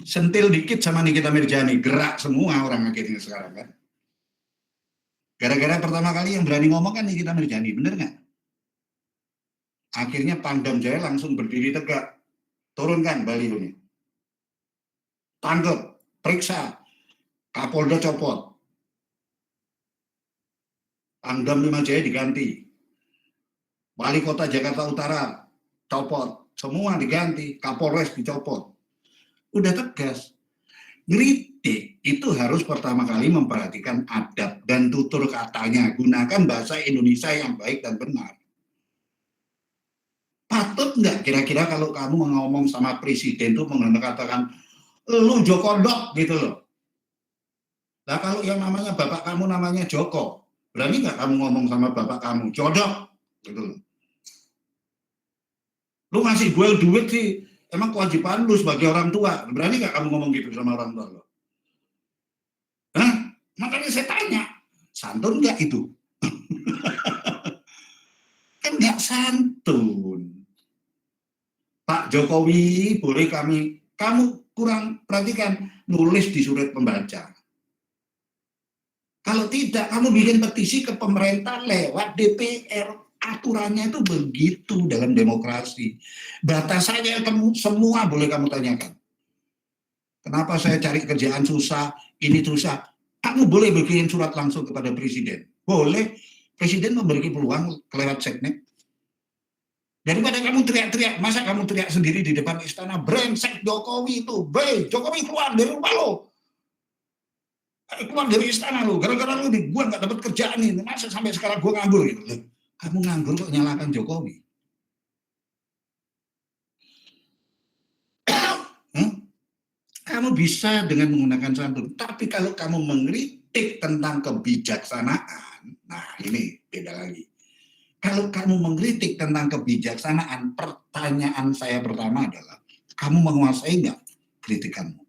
Sentil dikit sama Nikita Mirjani, gerak semua orang akhirnya sekarang kan. Gara-gara pertama kali yang berani ngomong kan Nikita Mirjani, bener nggak? Akhirnya Pangdam Jaya langsung berdiri tegak, turunkan balihonya. Tangkep, periksa, Kapolda copot. Pangdam 5 Jaya diganti. Wali Kota Jakarta Utara copot. Semua diganti. Kapolres dicopot. Udah tegas. Ngeritik itu harus pertama kali memperhatikan adab dan tutur katanya. Gunakan bahasa Indonesia yang baik dan benar. Patut nggak kira-kira kalau kamu ngomong sama presiden itu mengatakan, lu Joko Dok gitu loh. Nah kalau yang namanya bapak kamu namanya Joko, Berani nggak kamu ngomong sama bapak kamu, jodoh, gitu. Lu ngasih gue duit sih, emang kewajiban lu sebagai orang tua. Berani nggak kamu ngomong gitu sama orang tua lo? Hah? Makanya saya tanya, santun nggak itu? Kan nggak santun. Pak Jokowi, boleh kamu kurang perhatikan, nulis di surat pembaca. Kalau tidak, kamu bikin petisi ke pemerintah lewat DPR. Aturannya itu begitu dalam demokrasi. Batasannya semua boleh kamu tanyakan. Kenapa saya cari kerjaan susah, ini susah. Kamu boleh bikin surat langsung kepada presiden. Boleh, presiden memberi peluang lewat seknek. Daripada kamu teriak-teriak, masa kamu teriak sendiri di depan istana, brengsek Jokowi itu, Jokowi keluar dari rumah lo. Keluar dari istana lo, gara-gara lo nih, gue nggak dapat kerjaan ini, masa sampai sekarang gue nganggur gitu. Kamu nganggur kok nyalakan Jokowi? Kamu bisa dengan menggunakan santun, tapi kalau kamu mengkritik tentang kebijaksanaan, nah ini beda lagi. Kalau kamu mengkritik tentang kebijaksanaan, pertanyaan saya pertama adalah, kamu menguasai nggak kritikanmu?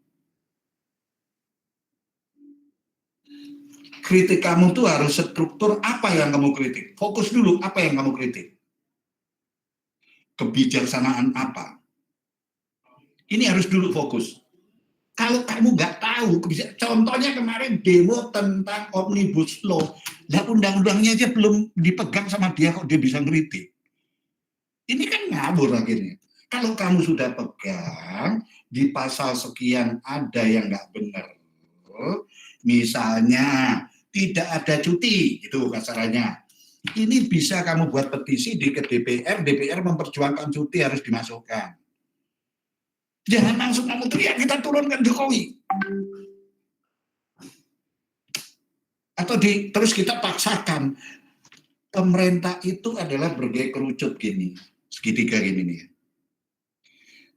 Kritik kamu tuh harus struktur apa yang kamu kritik. Fokus dulu apa yang kamu kritik. Kebijaksanaan apa? Ini harus dulu fokus. Kalau kamu nggak tahu, contohnya kemarin demo tentang Omnibus Law, lah undang-undangnya aja belum dipegang sama dia kok dia bisa ngeritik. Ini kan ngabur akhirnya. Kalau kamu sudah pegang, di pasal sekian ada yang nggak benar. Misalnya, tidak ada cuti, itu kasarannya. Ini bisa kamu buat petisi ke DPR, DPR memperjuangkan cuti harus dimasukkan. Jangan langsung kamu teriak, kita turunkan Jokowi. Atau terus kita paksakan. Pemerintah itu adalah bergaya kerucut gini, segitiga gini nih.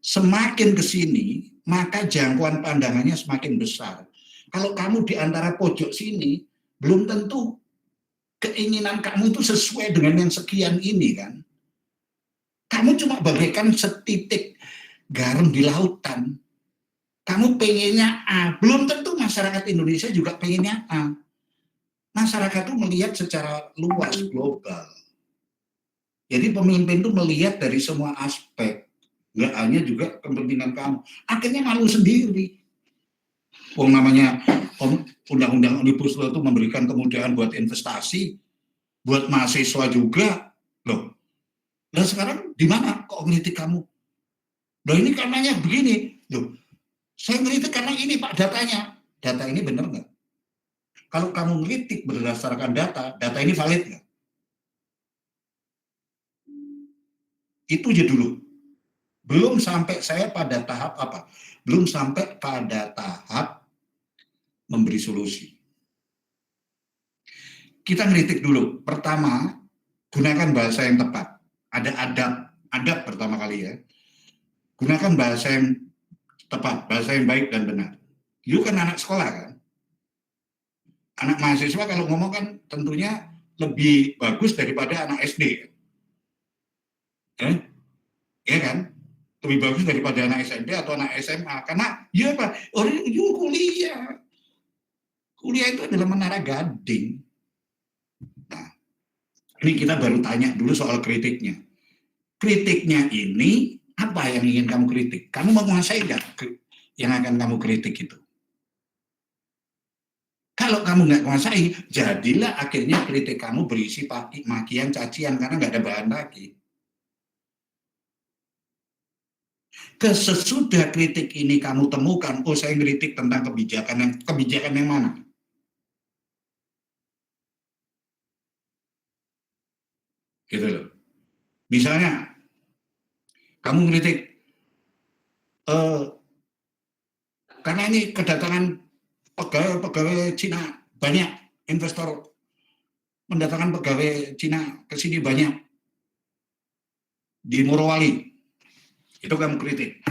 Semakin ke sini, maka jangkauan pandangannya semakin besar. Kalau kamu di antara pojok sini, belum tentu keinginan kamu itu sesuai dengan yang sekian ini kan. Kamu cuma bagaikan setitik garam di lautan. Kamu pengennya A, belum tentu masyarakat Indonesia juga pengennya A. Masyarakat itu melihat secara luas, global. Jadi pemimpin itu melihat dari semua aspek, nggak hanya juga kepentingan kamu. Akhirnya malu sendiri. Namanya undang-undang Omnibus Law itu memberikan kemudahan buat investasi, buat mahasiswa juga. Loh, dan sekarang di mana kok ngelitik kamu? Loh ini karenanya begini. Loh, saya ngelitik karena ini Pak datanya. Data ini benar nggak? Kalau kamu ngelitik berdasarkan data ini valid nggak? Itu aja dulu. Belum sampai saya pada tahap apa? Belum sampai pada tahap memberi solusi. Kita ngelitik dulu. Pertama, gunakan bahasa yang tepat. Ada adab pertama kali ya. Gunakan bahasa yang tepat, bahasa yang baik dan benar. You kan anak sekolah kan? Anak mahasiswa kalau ngomong kan tentunya lebih bagus daripada anak SD. Ya kan? Lebih bagus daripada anak SMP atau anak SMA. Karena ya Pak, orang kuliah. Kuliah itu adalah menara gading. Nah, ini kita baru tanya dulu soal kritiknya. Kritiknya ini apa yang ingin kamu kritik? Kamu menguasai nggak yang akan kamu kritik itu? Kalau kamu nggak menguasai, jadilah akhirnya kritik kamu berisi makian, cacian karena nggak ada bahan lagi. Sesudah kritik ini kamu temukan, oh saya kritik tentang kebijakan yang mana? Gitu loh. Misalnya, kamu kritik karena ini kedatangan pegawai Cina banyak, investor mendatangkan pegawai Cina ke sini banyak di Morowali, itu kamu kritik.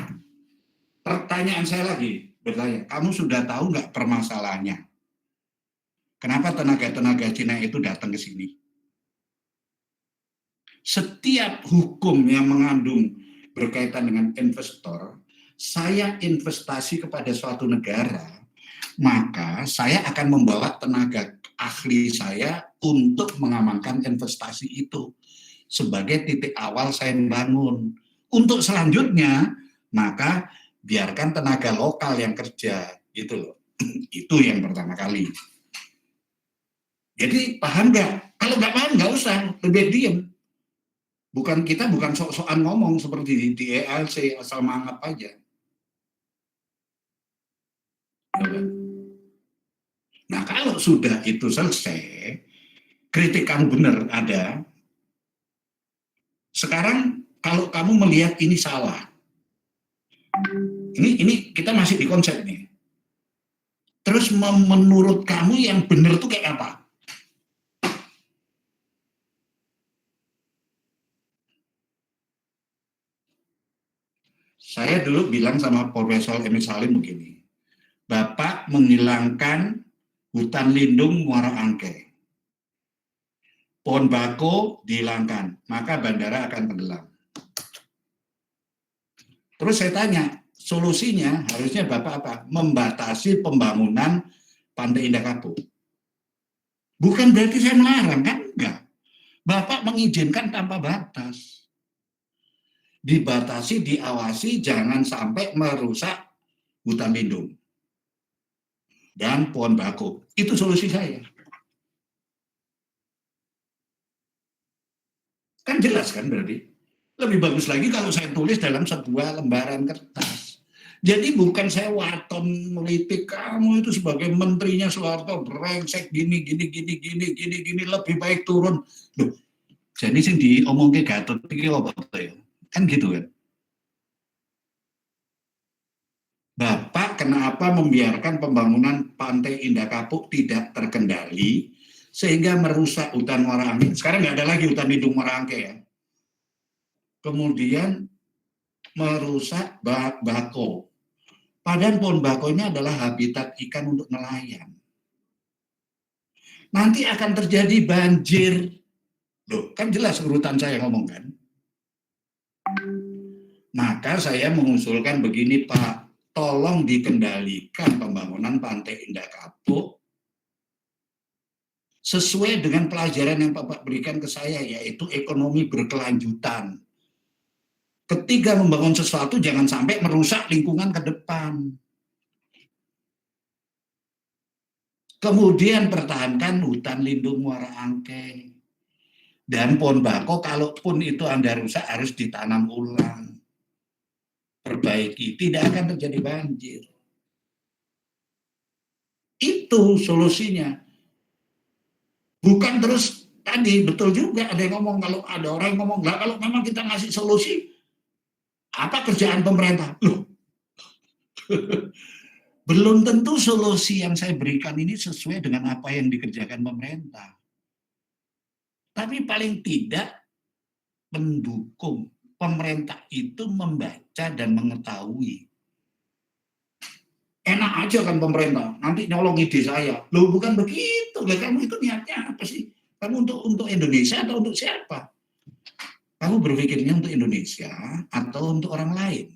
Pertanyaan saya lagi bertanya, kamu sudah tahu nggak permasalahannya? Kenapa tenaga-tenaga Cina itu datang ke sini? Setiap hukum yang mengandung berkaitan dengan investor, saya investasi kepada suatu negara, maka saya akan membawa tenaga ahli saya untuk mengamankan investasi itu sebagai titik awal saya membangun. Untuk selanjutnya, maka biarkan tenaga lokal yang kerja, gitu loh. Itu yang pertama kali. Jadi paham nggak? Kalau nggak paham nggak usah, lebih diam. Kita bukan sok-sokan ngomong seperti di ELC asal mangap aja. Nah kalau sudah itu selesai, kritik kamu benar ada. Sekarang kalau kamu melihat ini salah, ini kita masih di konsep nih. Terus menurut kamu yang benar tuh kayak apa? Saya dulu bilang sama Profesor Emil Salim begini, Bapak menghilangkan hutan lindung Muara Angke, pohon bako dihilangkan, maka bandara akan tenggelam. Terus saya tanya, solusinya harusnya Bapak apa? Membatasi pembangunan Pantai Indah Kapuk. Bukan berarti saya melarang, kan? Enggak. Bapak mengizinkan tanpa batas. Dibatasi, diawasi, jangan sampai merusak hutan lindung dan pohon bako. Itu solusi saya. Kan jelas kan berarti? Lebih bagus lagi kalau saya tulis dalam sebuah lembaran kertas. Jadi bukan saya waton melitik kamu itu sebagai menterinya Soeharto brengsek gini lebih baik turun. Loh, jadi sing diomongke Gatot iki apa ya? Kan gitu kan. Bapak kenapa membiarkan pembangunan Pantai Indah Kapuk tidak terkendali sehingga merusak hutan Muara Angke? Sekarang nggak ada lagi hutan lindung Muara Angke ya. Kemudian merusak bako. Padahal pohon bako ini adalah habitat ikan untuk nelayan. Nanti akan terjadi banjir. Loh, kan jelas urutan saya ngomong kan. Maka saya mengusulkan begini Pak, tolong dikendalikan pembangunan Pantai Indah Kapuk sesuai dengan pelajaran yang Bapak berikan ke saya, yaitu ekonomi berkelanjutan. Ketika membangun sesuatu jangan sampai merusak lingkungan ke depan. Kemudian pertahankan hutan lindung Muara Angke. Dan pohon bako, kalaupun itu Anda rusak harus ditanam ulang. Perbaiki, tidak akan terjadi banjir. Itu solusinya. Bukan terus tadi, betul juga ada yang ngomong, kalau ada orang yang ngomong, lah kalau memang kita ngasih solusi, apa kerjaan pemerintah? Loh, belum tentu solusi yang saya berikan ini sesuai dengan apa yang dikerjakan pemerintah. Tapi paling tidak mendukung pemerintah itu membaca dan mengetahui. Enak aja kan pemerintah, nanti nyolong ide saya. Loh bukan begitu, lah kamu itu niatnya apa sih? Kamu untuk Indonesia atau untuk siapa? Kamu berpikirnya untuk Indonesia atau untuk orang lain?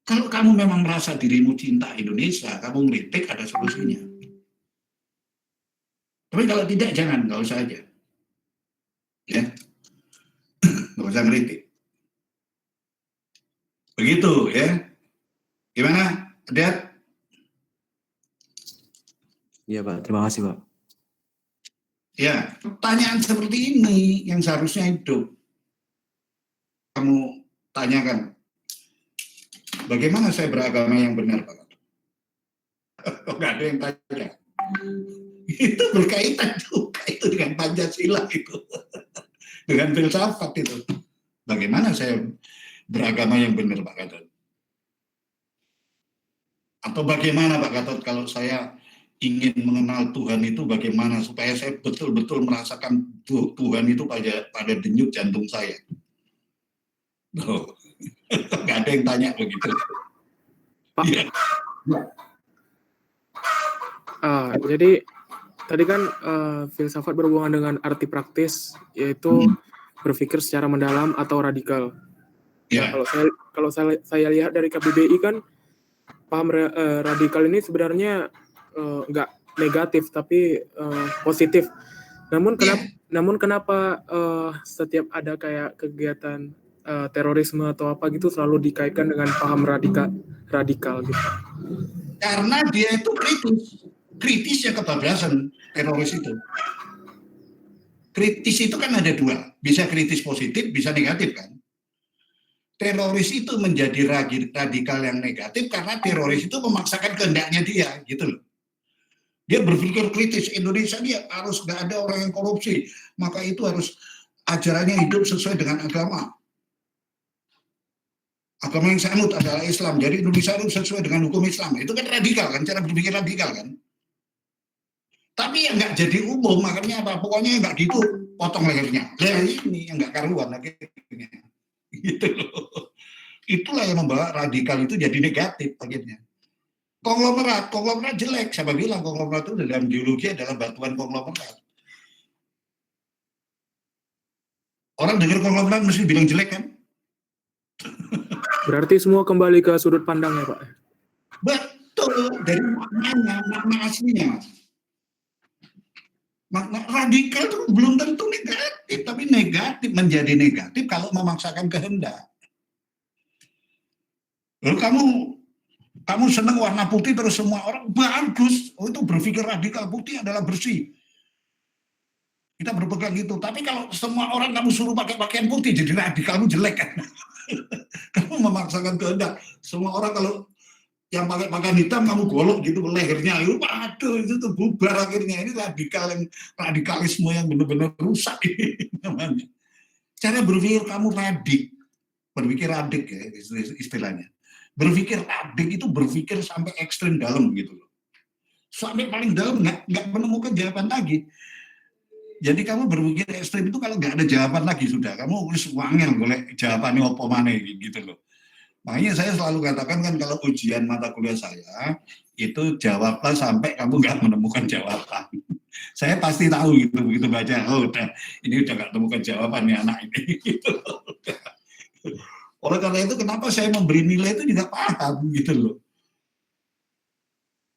Kalau kamu memang merasa dirimu cinta Indonesia, kamu ngeritik ada solusinya. Tapi kalau tidak, jangan, nggak usah aja. Ya, nggak usah ngeritik. Begitu ya. Gimana, Dad? Iya Pak, terima kasih Pak. Ya, pertanyaan seperti ini yang seharusnya hidup. Kamu tanyakan, bagaimana saya beragama yang benar, Pak? Kok nggak ada yang tanya? Itu berkaitan juga itu dengan Pancasila itu. Dengan filsafat itu. Bagaimana saya beragama yang benar, Pak Gatot? Atau bagaimana Pak Gatot kalau saya ingin mengenal Tuhan itu bagaimana supaya saya betul-betul merasakan Tuhan itu pada denyut jantung saya? Loh, nggak ada yang tanya begitu. Pak, Ya. Jadi tadi kan filsafat berhubungan dengan arti praktis, yaitu berpikir secara mendalam atau radikal. Nah, kalau saya lihat dari KBBI kan paham radikal ini sebenarnya nggak negatif tapi positif. Namun kenapa setiap ada kayak kegiatan terorisme atau apa gitu selalu dikaitkan dengan paham radikal gitu? Karena dia itu kritis ya kebablasan teroris itu. Kritis itu kan ada dua, bisa kritis positif, bisa negatif kan. Teroris itu menjadi radikal yang negatif karena teroris itu memaksakan kehendaknya dia, gitu loh. Dia berpikir kritis, Indonesia dia harus nggak ada orang yang korupsi, maka itu harus ajarannya hidup sesuai dengan agama. Agama yang sanut adalah Islam, jadi Indonesia harus sesuai dengan hukum Islam. Itu kan radikal kan, cara berpikir radikal kan. Tapi yang nggak jadi umum, makanya apa? Pokoknya nggak gitu, potong lehernya. Lah ini yang nggak karuan akhirnya. Gitu loh. Itulah yang membawa radikal itu jadi negatif akhirnya. Konglomerat jelek. Siapa bilang konglomerat itu dalam ideologi adalah batuan konglomerat. Orang dengar konglomerat mesti bilang jelek kan? Berarti semua kembali ke sudut pandangnya, Pak? Betul, dari maknanya, makna aslinya, Mas. Makna radikal itu belum tentu negatif, tapi negatif menjadi negatif kalau memaksakan kehendak. Lalu kamu senang warna putih terus semua orang bagus, itu berpikir radikal, putih adalah bersih. Kita berpegang gitu, tapi kalau semua orang kamu suruh pakai pakaian putih, jadi radikalmu jelek kan. Kamu memaksakan kehendak. Semua orang kalau yang pakai pakaian hitam kamu golok gitu lehernya, aduh itu tuh bubar akhirnya. Ini radikalisme yang benar-benar rusak ini namanya. Cara berpikir kamu berpikir radik ya istilahnya. Berpikir radik itu berpikir sampai ekstrem dalam gitu loh. Sampai paling dalam nggak menemukan jawaban lagi. Jadi kamu berpikir ekstrem itu kalau nggak ada jawaban lagi sudah, kamu harus wangel boleh jawabannya apa mana gitu loh. Makanya saya selalu katakan kan kalau ujian mata kuliah saya itu jawablah sampai kamu nggak menemukan jawaban. Saya pasti tahu gitu begitu baca, ini udah nggak temukan jawabannya anak ini. Gitu. Oleh karena itu kenapa saya memberi nilai itu juga paham gitu loh.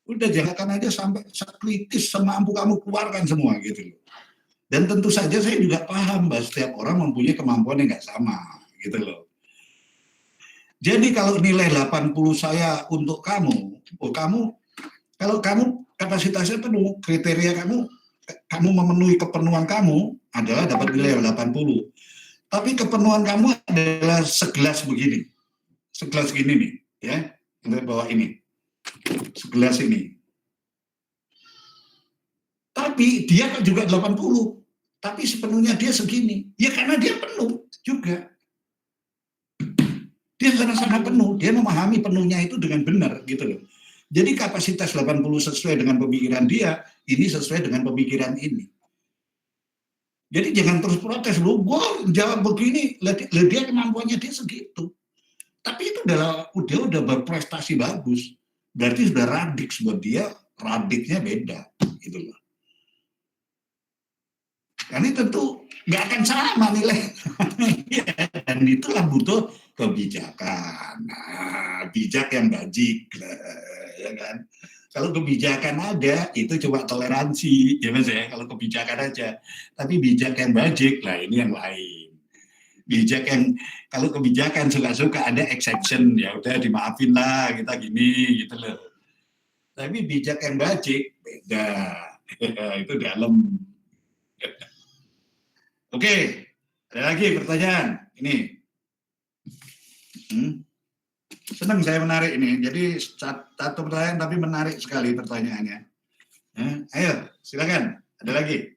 Udah jangan aja sampai sekritis semampu kamu keluarkan semua gitu loh. Dan tentu saja saya juga paham bahwa setiap orang mempunyai kemampuan yang nggak sama gitu loh. Jadi kalau nilai 80 saya untuk kamu, kalau kamu kapasitasnya penuh, kriteria kamu memenuhi kepenuhan kamu adalah dapat nilai 80. Tapi kepenuhan kamu adalah segelas begini. Segelas gini nih, ya. Yang bawah ini. Segelas ini. Tapi dia juga 80. Tapi sepenuhnya dia segini. Ya karena dia penuh juga. Dia sangat penuh, dia memahami penuhnya itu dengan benar gitu loh. Jadi kapasitas 80 sesuai dengan pemikiran dia, ini sesuai dengan pemikiran ini. Jadi jangan terus protes, loh gue jawab begini, dia kemampuannya dia segitu. Tapi itu udah berprestasi bagus. Berarti sudah radik buat dia, radiknya beda gitu loh. Karena tentu nggak akan sama nilai. Dan itulah butuh kebijakan. Nah, bijak yang bajik, ya kan? Kalau kebijakan ada, itu coba toleransi, ya mas ya. Kalau kebijakan aja, tapi bijak yang bajik, lah ini yang lain. Bijak yang kalau kebijakan suka-suka ada exception, ya udah dimaafin lah kita gini, gitu loh. Tapi bijak yang bajik beda, itu dalam. Oke, ada lagi pertanyaan ini. Senang saya menarik ini. Jadi satu pertanyaan tapi menarik sekali pertanyaannya. Ayo, silakan. Ada lagi.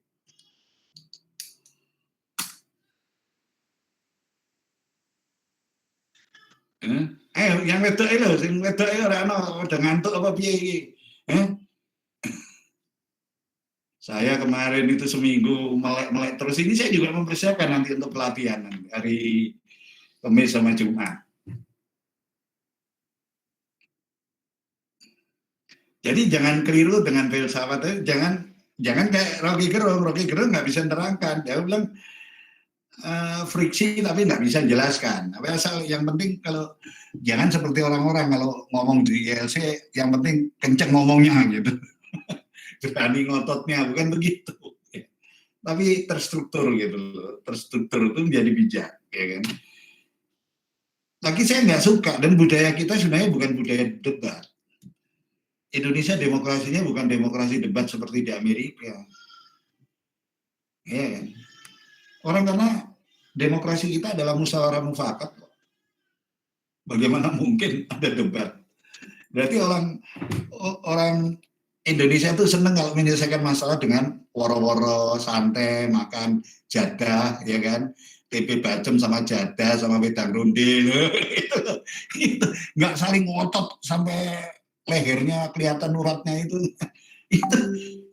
Ayo, yang wedok lho, sing wedok ora ono udah ngantuk apa piye iki? Saya kemarin itu seminggu melek terus. Ini saya juga mempersiapkan nanti untuk pelatihan hari Kamis sama Jumat. Jadi jangan keliru dengan filsafat, jangan kayak Rocky Gerung nggak bisa menerangkan. Dia bilang friksi tapi nggak bisa jelaskan. Tapi asal yang penting kalau jangan seperti orang-orang kalau ngomong di ILC, yang penting kenceng ngomongnya gitu. Berani ngototnya, bukan begitu. Tapi terstruktur gitu loh. Terstruktur itu menjadi bijak, ya kan. Lagi saya nggak suka, dan budaya kita sebenarnya bukan budaya debat. Indonesia demokrasinya bukan demokrasi debat seperti di Amerika. Ya kan? Orang karena demokrasi kita adalah musyawarah mufakat. Bagaimana mungkin ada debat? Berarti orang Indonesia itu senang kalau menyelesaikan masalah dengan woro-woro, santai, makan jadah, ya kan? TP bacem sama jadah sama wedang ronde. Itu nggak saling ngotot sampai lehernya kelihatan uratnya itu.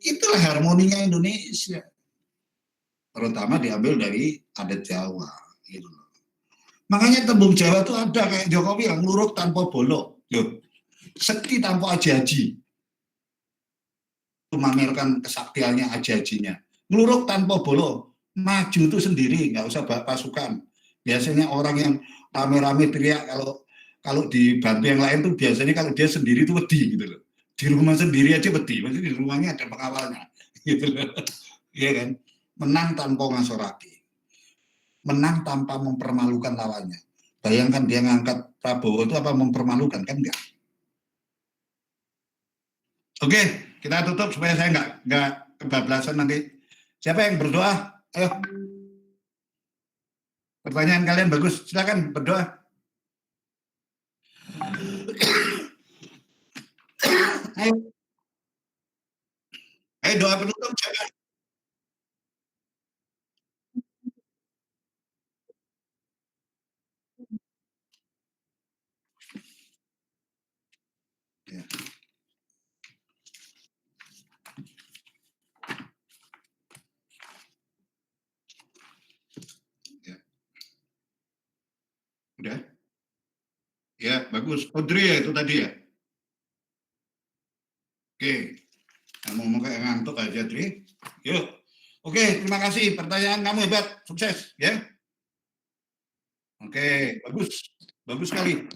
Itulah harmoninya Indonesia. Terutama diambil dari adat Jawa gitu. Makanya tembung Jawa itu ada kayak Jokowi yang luruk tanpa bolok, sekti tanpa aji-aji. Memamerkan kesaktiannya aji-ajinya. Luruk tanpa bolok, maju itu sendiri, nggak usah bawa pasukan. Biasanya orang yang rame-rame teriak kalau dibantu yang lain tuh biasanya kalau dia sendiri itu wedi gitu loh. Di rumah sendiri aja wedi, maksudnya di rumahnya ada pengawalnya gitu loh. Iya kan? Menang tanpa ngasoraki. Menang tanpa mempermalukan lawannya. Bayangkan dia ngangkat Prabowo itu apa mempermalukan, kan enggak? Oke, kita tutup supaya saya nggak kebablasan nanti. Siapa yang berdoa? Ayo. Pertanyaan kalian bagus, silakan berdoa. Ayo doa penutup siapa? Ya. Ya. Udah? Ya, bagus. Audrey ya itu tadi ya? Oke. Ngomong kayak ngantuk aja, Dri. Yuk. Oke, terima kasih. Pertanyaan kamu hebat. Sukses, ya. Oke, bagus. Bagus sekali.